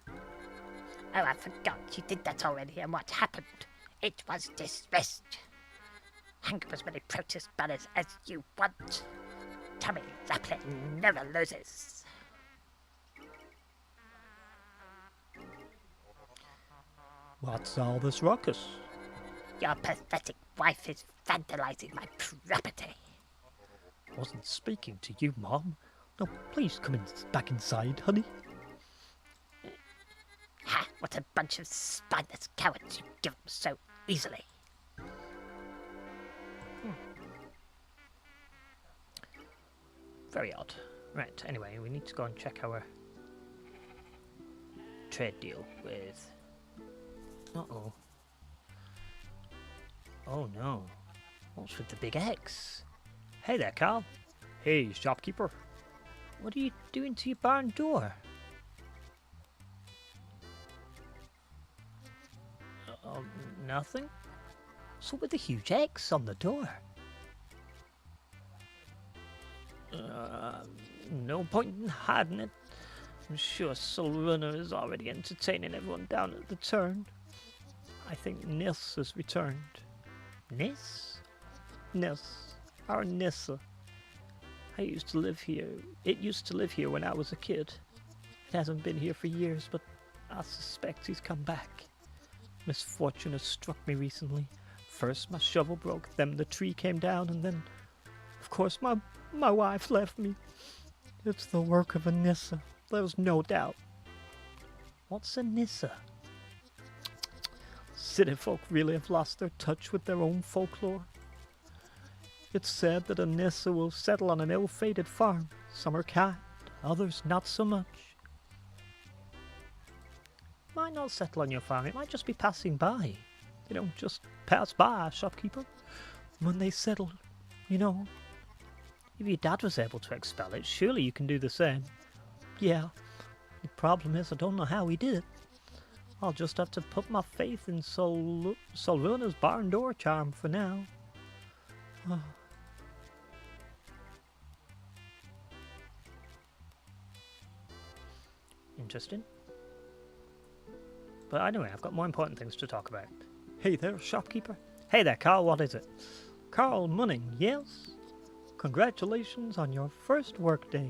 B: Oh, I forgot you did that already, and what happened? It was dismissed. Hang up as many protest banners as you want. Tammy Lapley never loses.
A: What's all this ruckus?
B: Your pathetic wife is vandalizing my property.
A: I wasn't speaking to you, Mom. No, please come back inside, honey.
B: Ha! What a bunch of spineless cowards you give them so easily.
A: Very odd. Right, anyway, we need to go and check our trade deal with... Uh-oh. Oh no. What's with the big X? Hey there, Carl. Hey, shopkeeper. What are you doing to your barn door? Nothing? So with the huge X on the door? No point in hiding it. I'm sure Soul Runner is already entertaining everyone down at the turn. I think Nis has returned. Nis? Nis. Our Nissa. I used to live here. It used to live here when I was a kid. It hasn't been here for years, but I suspect he's come back. Misfortune has struck me recently. First my shovel broke, then the tree came down, and then, of course, my My wife left me. It's the work of Anissa. There's no doubt. What's Anissa? City folk really have lost their touch with their own folklore. It's said that Anissa will settle on an ill-fated farm. Some are kind, others not so much. Might not settle on your farm, it might just be passing by. They don't just pass by, shopkeeper. When they settle, you know. If your dad was able to expel it, surely you can do the same. Yeah, the problem is I don't know how he did it. I'll just have to put my faith in Solruna's barn door charm for now. Interesting. But anyway, I've got more important things to talk about. Hey there, shopkeeper. Hey there, Carl, what is it? Carl Munning, yes? Congratulations on your first workday.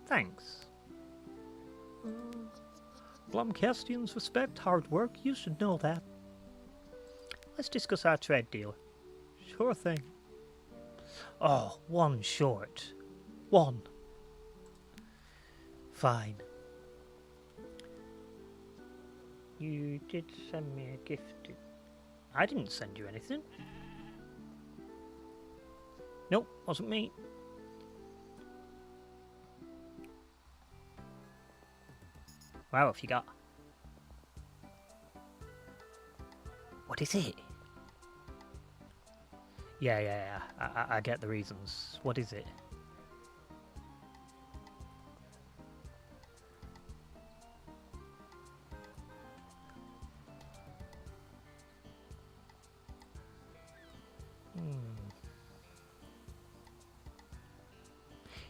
A: Thanks. Blomcastians respect hard work, you should know that. Let's discuss our trade deal. Sure thing. Oh, one short. One. Fine. You did send me a gift. I didn't send you anything. Nope, wasn't me. Wow, if you got... What is it? Yeah, I get the reasons. What is it?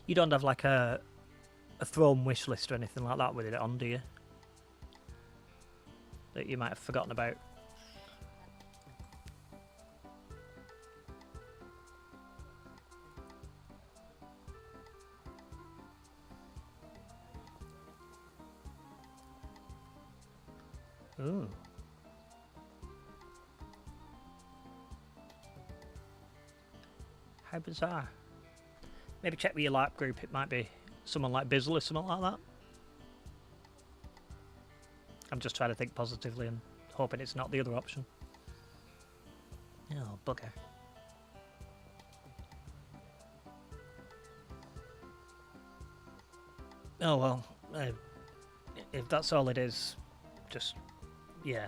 A: You don't have like a throne wish list or anything like that with it on, do you? That you might have forgotten about. Ooh. How bizarre. Maybe check with your LARP group, it might be someone like Bizzle or something like that. I'm just trying to think positively and hoping it's not the other option. Oh, bugger. Oh well, if that's all it is, just, yeah.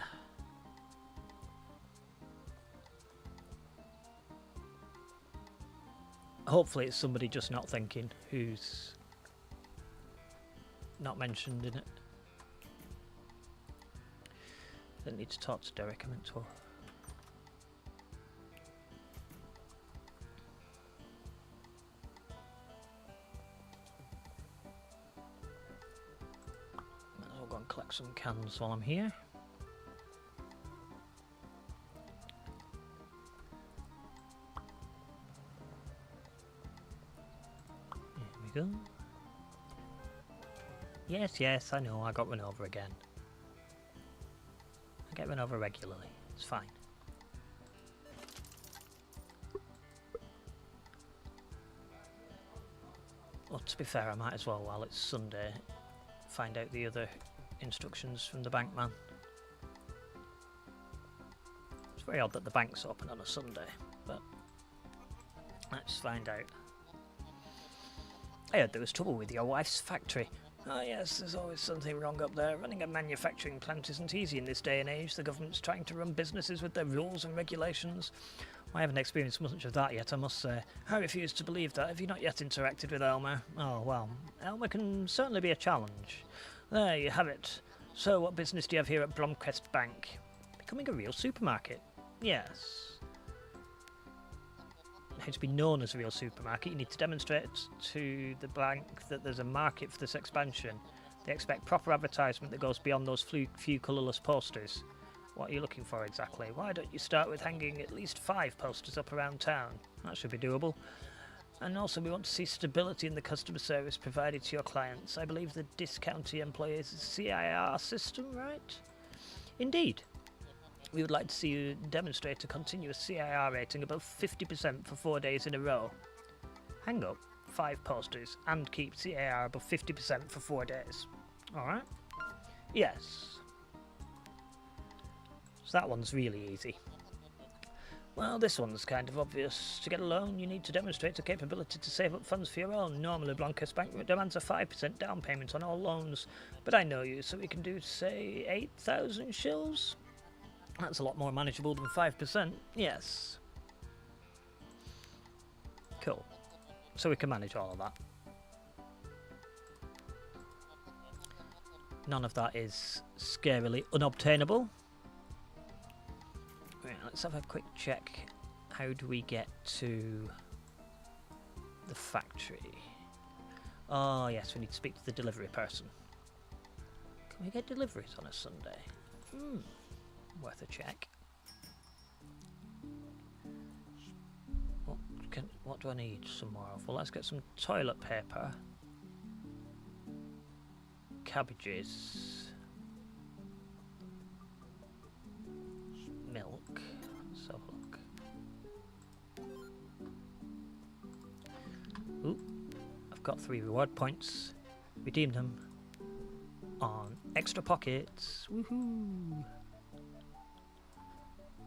A: Hopefully it's somebody just not thinking who's not mentioned in it. Don't need to talk to Derek, I meant to. Might as well go and collect some cans while I'm here. There we go. Yes, I know, I got run over again. I get run over regularly, it's fine. Well, to be fair, I might as well, while it's Sunday, find out the other instructions from the bank man. It's very odd that the bank's open on a Sunday, but let's find out. I heard there was trouble with your wife's factory. Ah yes, there's always something wrong up there. Running a manufacturing plant isn't easy in this day and age. The government's trying to run businesses with their rules and regulations. I haven't experienced much of that yet, I must say. I refuse to believe that. Have you not yet interacted with Elmer? Oh, well, Elmer can certainly be a challenge. There you have it. So, what business do you have here at Blomquest Bank? Becoming a real supermarket? Yes. To be known as a real supermarket, you need to demonstrate to the bank that there's a market for this expansion. They expect proper advertisement that goes beyond those few colourless posters. What are you looking for exactly? Why don't you start with hanging at least 5 posters up around town? That should be doable. And also we want to see stability in the customer service provided to your clients. I believe the discounty employs a CIR system, right? Indeed. We would like to see you demonstrate a continuous CIR rating above 50% for 4 days in a row. Hang up 5 posters and keeps the AR above 50% for 4 days. Alright? Yes. So that one's really easy. Well, this one's kind of obvious. To get a loan, you need to demonstrate a capability to save up funds for your own. Normally, Blancas Bank demands a 5% down payment on all loans, but I know you, so we can do, say, 8,000 shills? That's a lot more manageable than 5%. Yes. Cool. So we can manage all of that. None of that is scarily unobtainable. Right, let's have a quick check. How do we get to the factory? Oh yes, we need to speak to the delivery person. Can we get deliveries on a Sunday? Worth a check. What do I need some more of? Well, let's get some toilet paper. Cabbages. Milk. Let's have a look. Ooh, I've got 3 reward points. Redeem them on extra pockets. Woohoo!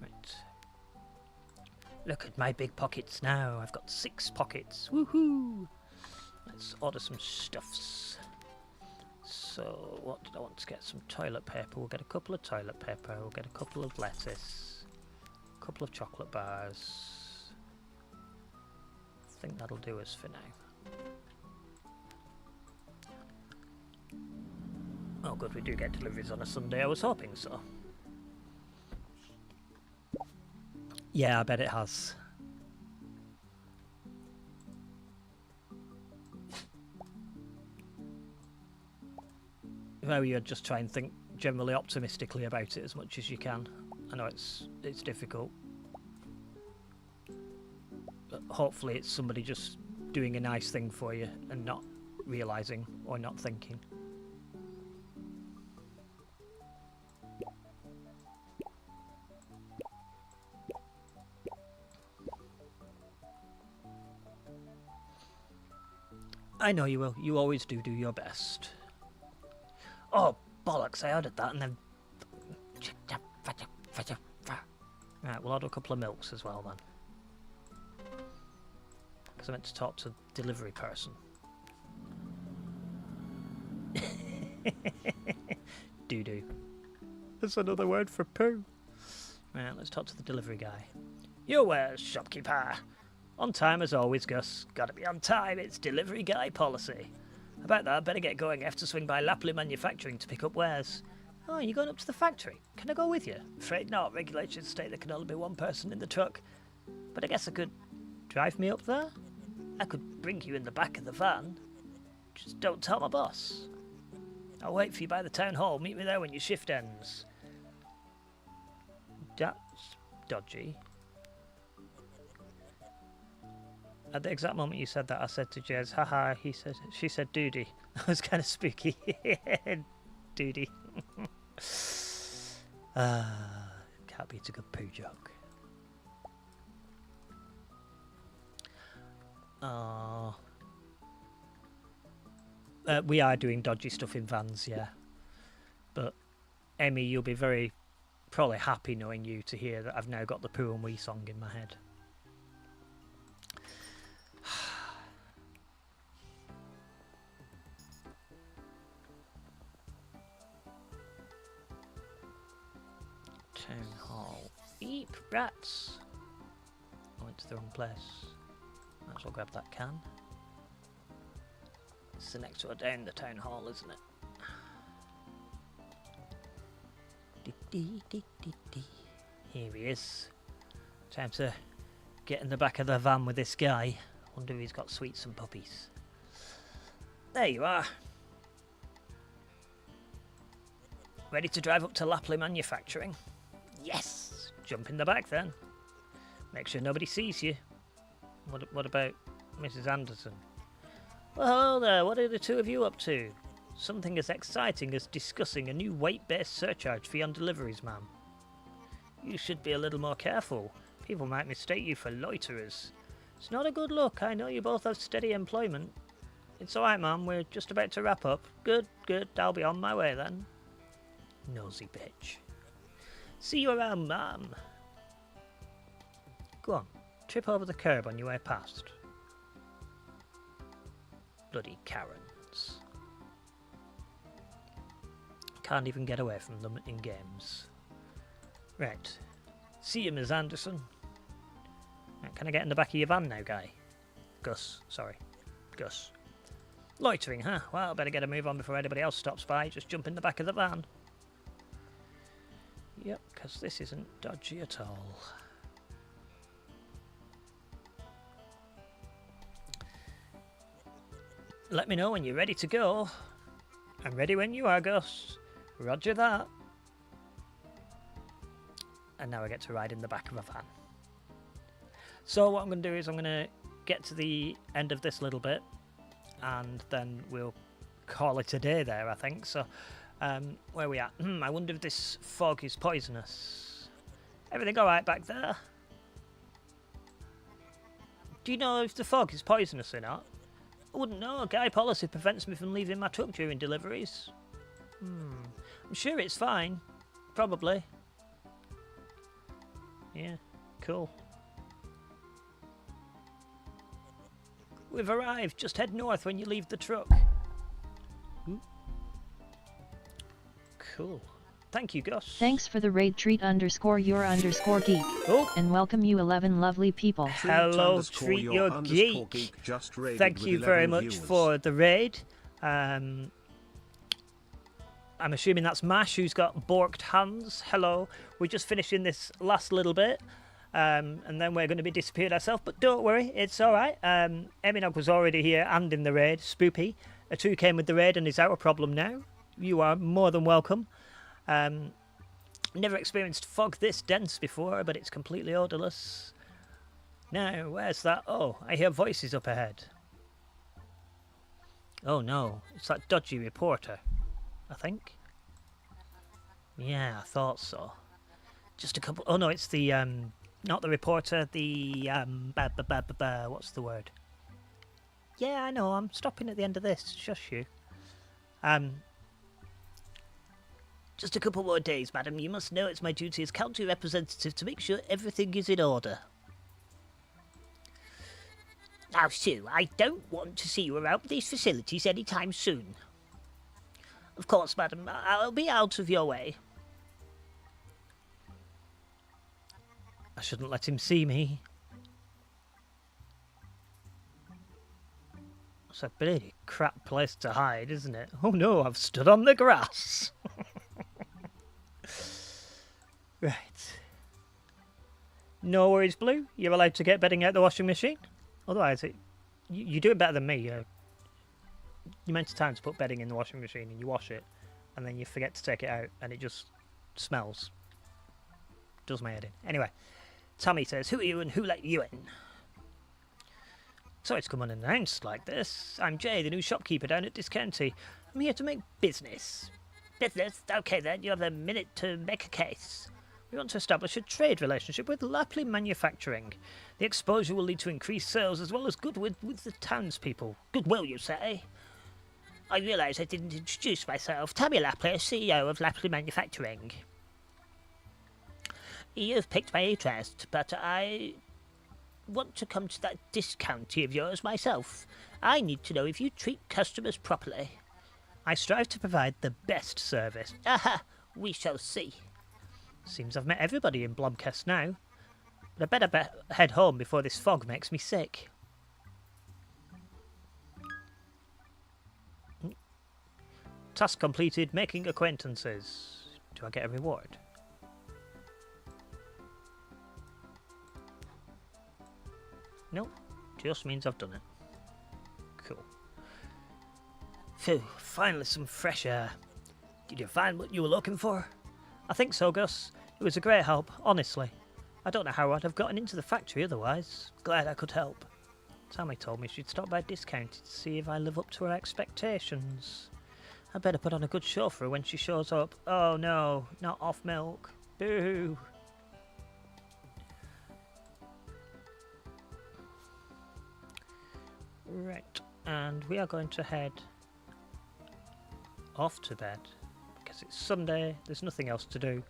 A: Right. Look at my big pockets now. I've got 6 pockets. Woohoo! Let's order some stuffs. So, what did I want to get? Some toilet paper. We'll get a couple of toilet paper. We'll get a couple of lettuce. A couple of chocolate bars. I think that'll do us for now. Oh good, we do get deliveries on a Sunday. I was hoping so. Yeah, I bet it has. If I were you, I'd just try and think generally optimistically about it as much as you can. I know it's difficult. But hopefully it's somebody just doing a nice thing for you and not realising or not thinking. I know you will. You always do your best. Oh, bollocks, I ordered that and then... Right, we'll order a couple of milks as well then. Because I meant to talk to the delivery person. Doo-doo. That's another word for poo. Right, let's talk to the delivery guy. Your wares, shopkeeper. On time as always, Gus. Gotta be on time, it's delivery guy policy. About that, better get going. I have to swing by Lapley Manufacturing to pick up wares. Oh, you're going up to the factory? Can I go with you? Afraid not. Regulations state there can only be 1 person in the truck. But I guess I could drive me up there? I could bring you in the back of the van. Just don't tell my boss. I'll wait for you by the town hall. Meet me there when your shift ends. That's dodgy. At the exact moment you said that, I said to Jez, haha, she said doody. That was kind of spooky. Doody. Can't beat a good poo joke. We are doing dodgy stuff in vans, yeah. But, Emmy, you'll be very, probably happy knowing you to hear that I've now got the Pooh and Wee song in my head. Town hall. Eep, rats! I went to the wrong place. Might as well grab that can. It's the next door down the town hall, isn't it? Here he is. Time to get in the back of the van with this guy. Wonder if he's got sweets and puppies. There you are. Ready to drive up to Lapley Manufacturing? Yes! Jump in the back then. Make sure nobody sees you. What about Mrs. Anderson? Well, hello there. What are the two of you up to? Something as exciting as discussing a new weight-based surcharge fee on deliveries, ma'am. You should be a little more careful. People might mistake you for loiterers. It's not a good look. I know you both have steady employment. It's alright, Mum. We're just about to wrap up. Good, good. I'll be on my way then. Nosy bitch. See you around, Mum. Go on. Trip over the curb on your way past. Bloody Karens. Can't even get away from them in games. Right. See you, Ms. Anderson. Right, can I get in the back of your van now, Guy? Gus, sorry. Gus. Loitering, huh? Well, better get a move on before anybody else stops by. Just jump in the back of the van. Yep, because this isn't dodgy at all. Let me know when you're ready to go. I'm ready when you are, Gus. Roger that. And now I get to ride in the back of a van. So what I'm going to do is I'm going to get to the end of this little bit, and then we'll call it a day there, I think. So, where are we at? I wonder if this fog is poisonous. Everything alright back there? Do you know if the fog is poisonous or not? I wouldn't know. Guy policy prevents me from leaving my truck during deliveries. I'm sure it's fine. Probably. Yeah, cool. We've arrived. Just head north when you leave the truck. Ooh. Cool. Thank you, Gus.
C: Thanks for the raid treat _your_geek.
A: Oh.
C: And welcome you 11 lovely people.
A: Hello, Treat Your Geek. Thank you very much for the raid. I'm assuming that's Mash, who's got borked hands. Hello. We're just finishing this last little bit. And then we're going to be disappeared ourselves. But don't worry, it's alright. Eminog was already here and in the raid. Spoopy. A 2 came with the raid and is our problem now. You are more than welcome. Never experienced fog this dense before, but it's completely odorless. Now, where's that? Oh, I hear voices up ahead. Oh no, it's that dodgy reporter, I think. Yeah, I thought so. Just a couple... Oh no, it's the, not the reporter, the, what's the word? Yeah, I know, I'm stopping at the end of this, shush you. Just a couple more days, madam. You must know it's my duty as county representative to make sure everything is in order. Now, Sue, I don't want to see you around these facilities any time soon. Of course, madam, I'll be out of your way. I shouldn't let him see me. It's a bloody crap place to hide, isn't it? Oh no, I've stood on the grass. Right. No worries, Blue. You're allowed to get bedding out the washing machine. Otherwise, you do it better than me. You meant time to put bedding in the washing machine and you wash it, and then you forget to take it out, and it just smells. Does my head in. Anyway, Tommy says, "Who are you and who let you in?" Sorry to come unannounced like this. I'm Jay, the new shopkeeper down at Discounty. I'm here to make business. Business? Okay then, you have a minute to make a case. We want to establish a trade relationship with Lapley Manufacturing. The exposure will lead to increased sales as well as goodwill with the townspeople. Goodwill, you say? I realise I didn't introduce myself. Tommy Lapley, CEO of Lapley Manufacturing. You've piqued my interest, but I want to come to that discounty of yours myself. I need to know if you treat customers properly. I strive to provide the best service. Aha! We shall see. Seems I've met everybody in Blomcast now. But I better head home before this fog makes me sick. Task completed, making acquaintances. Do I get a reward? Nope, just means I've done it. Cool. Phew, finally some fresh air. Did you find what you were looking for? I think so, Gus. It was a great help, honestly. I don't know how I'd have gotten into the factory otherwise. Glad I could help. Tammy told me she'd stop by Discounted to see if I live up to her expectations. I better put on a good show for her when she shows up. Oh no, not off milk. Boo! Right, and we are going to head off to bed because it's Sunday, there's nothing else to do.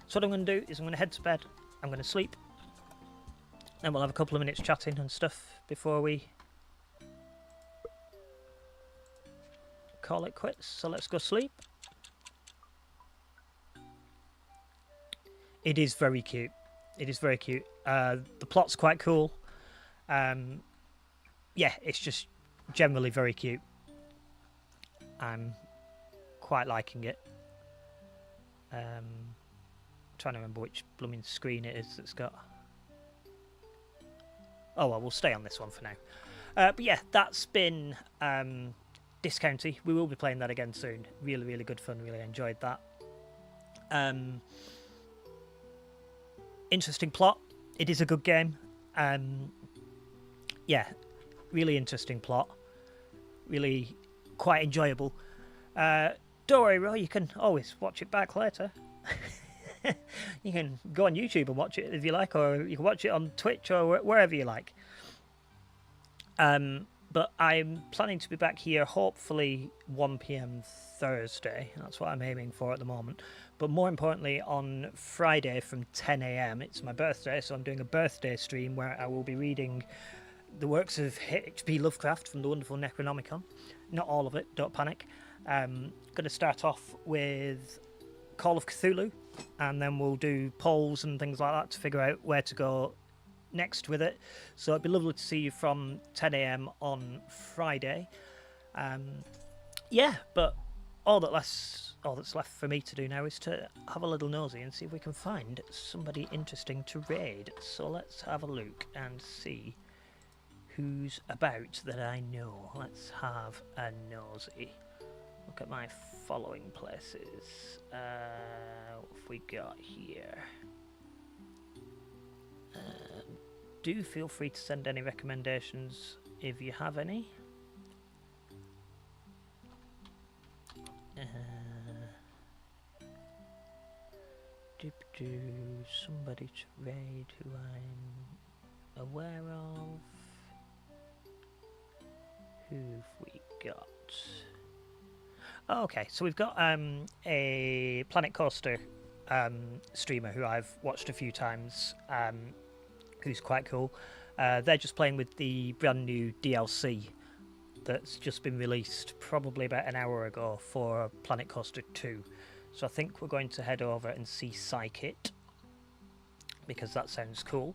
A: So what I'm going to do is I'm going to head to bed, I'm going to sleep, then we'll have a couple of minutes chatting and stuff before we call it quits. So let's go sleep. It is very cute. It is very cute. The plot's quite cool. Yeah, it's just generally very cute. I'm quite liking it. Trying to remember which blooming screen it is that's got. Oh well, we'll stay on this one for now. But yeah, that's been Discounty. We will be playing that again soon. Really, really good fun. Really enjoyed that. Interesting plot. It is a good game. Yeah, really interesting plot. Really quite enjoyable. Don't worry, Roy, you can always watch it back later. You can go on YouTube and watch it if you like, or you can watch it on Twitch or wherever you like. But I'm planning to be back here hopefully 1 PM Thursday. That's what I'm aiming for at the moment. But more importantly, on Friday from 10 AM, it's my birthday, so I'm doing a birthday stream where I will be reading the works of H.P. Lovecraft from the wonderful Necronomicon. Not all of it, don't panic. Going to start off with Call of Cthulhu, and then we'll do polls and things like that to figure out where to go next with it. So it'd be lovely to see you from 10 AM on Friday. Yeah, but all that's left for me to do now is to have a little nosy and see if we can find somebody interesting to raid. So let's have a look and see who's about that I know. Let's have a nosy. Look at my following places. What have we got here? Do feel free to send any recommendations if you have any. Somebody to raid who I'm aware of. Who've we got? Oh, okay, so we've got a Planet Coaster streamer who I've watched a few times, who's quite cool. They're just playing with the brand new DLC that's just been released probably about an hour ago for Planet Coaster 2. So I think we're going to head over and see Psykit, because that sounds cool.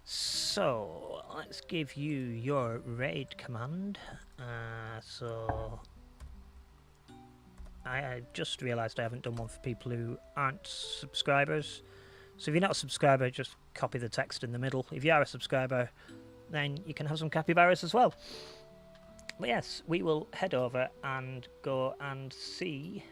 A: So let's give you your raid command. So I just realised I haven't done one for people who aren't subscribers. So if you're not a subscriber, just copy the text in the middle. If you are a subscriber, then you can have some capybaras as well. But yes, we will head over and go and see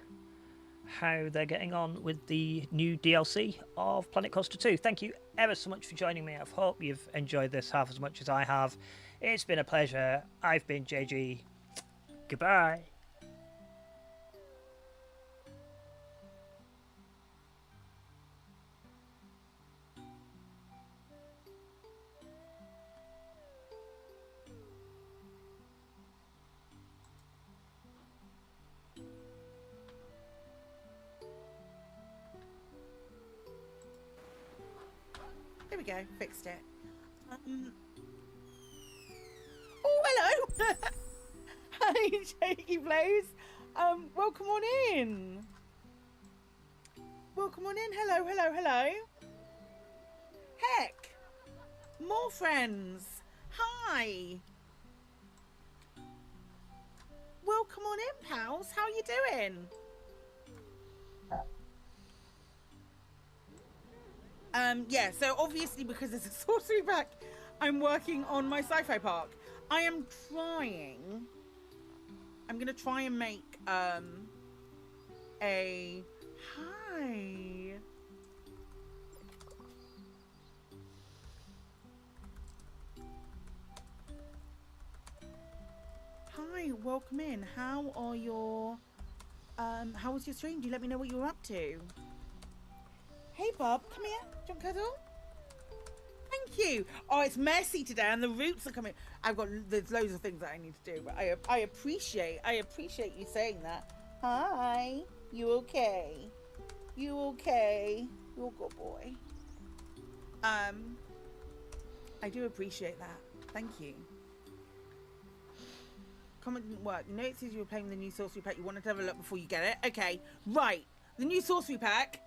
A: how they're getting on with the new DLC of Planet Coaster 2. Thank you ever so much for joining me. I hope you've enjoyed this half as much as I have. It's been a pleasure. I've been JG. Goodbye.
D: There we go, fixed it. Oh, hello! Hi, Shaky Blaze. Welcome on in. Welcome on in. Hello, hello, hello. Heck! More friends. Hi. Welcome on in, pals. How you doing? Yeah, so obviously because it's a sorcery pack, I'm working on my sci-fi park. I'm gonna try and make a hi, welcome in. How are your how was your stream? Do you let me know what you were up to? Hey Bob, come here. Do you want cuddle? Thank you. Oh, it's messy today, and the roots are coming. There's loads of things that I need to do, but I appreciate you saying that. Hi, you okay? You okay? You're a good boy. I do appreciate that. Thank you. Comment didn't work. You know it says you were playing the new sorcery pack. You wanted to have a look before you get it. Okay, right. The new sorcery pack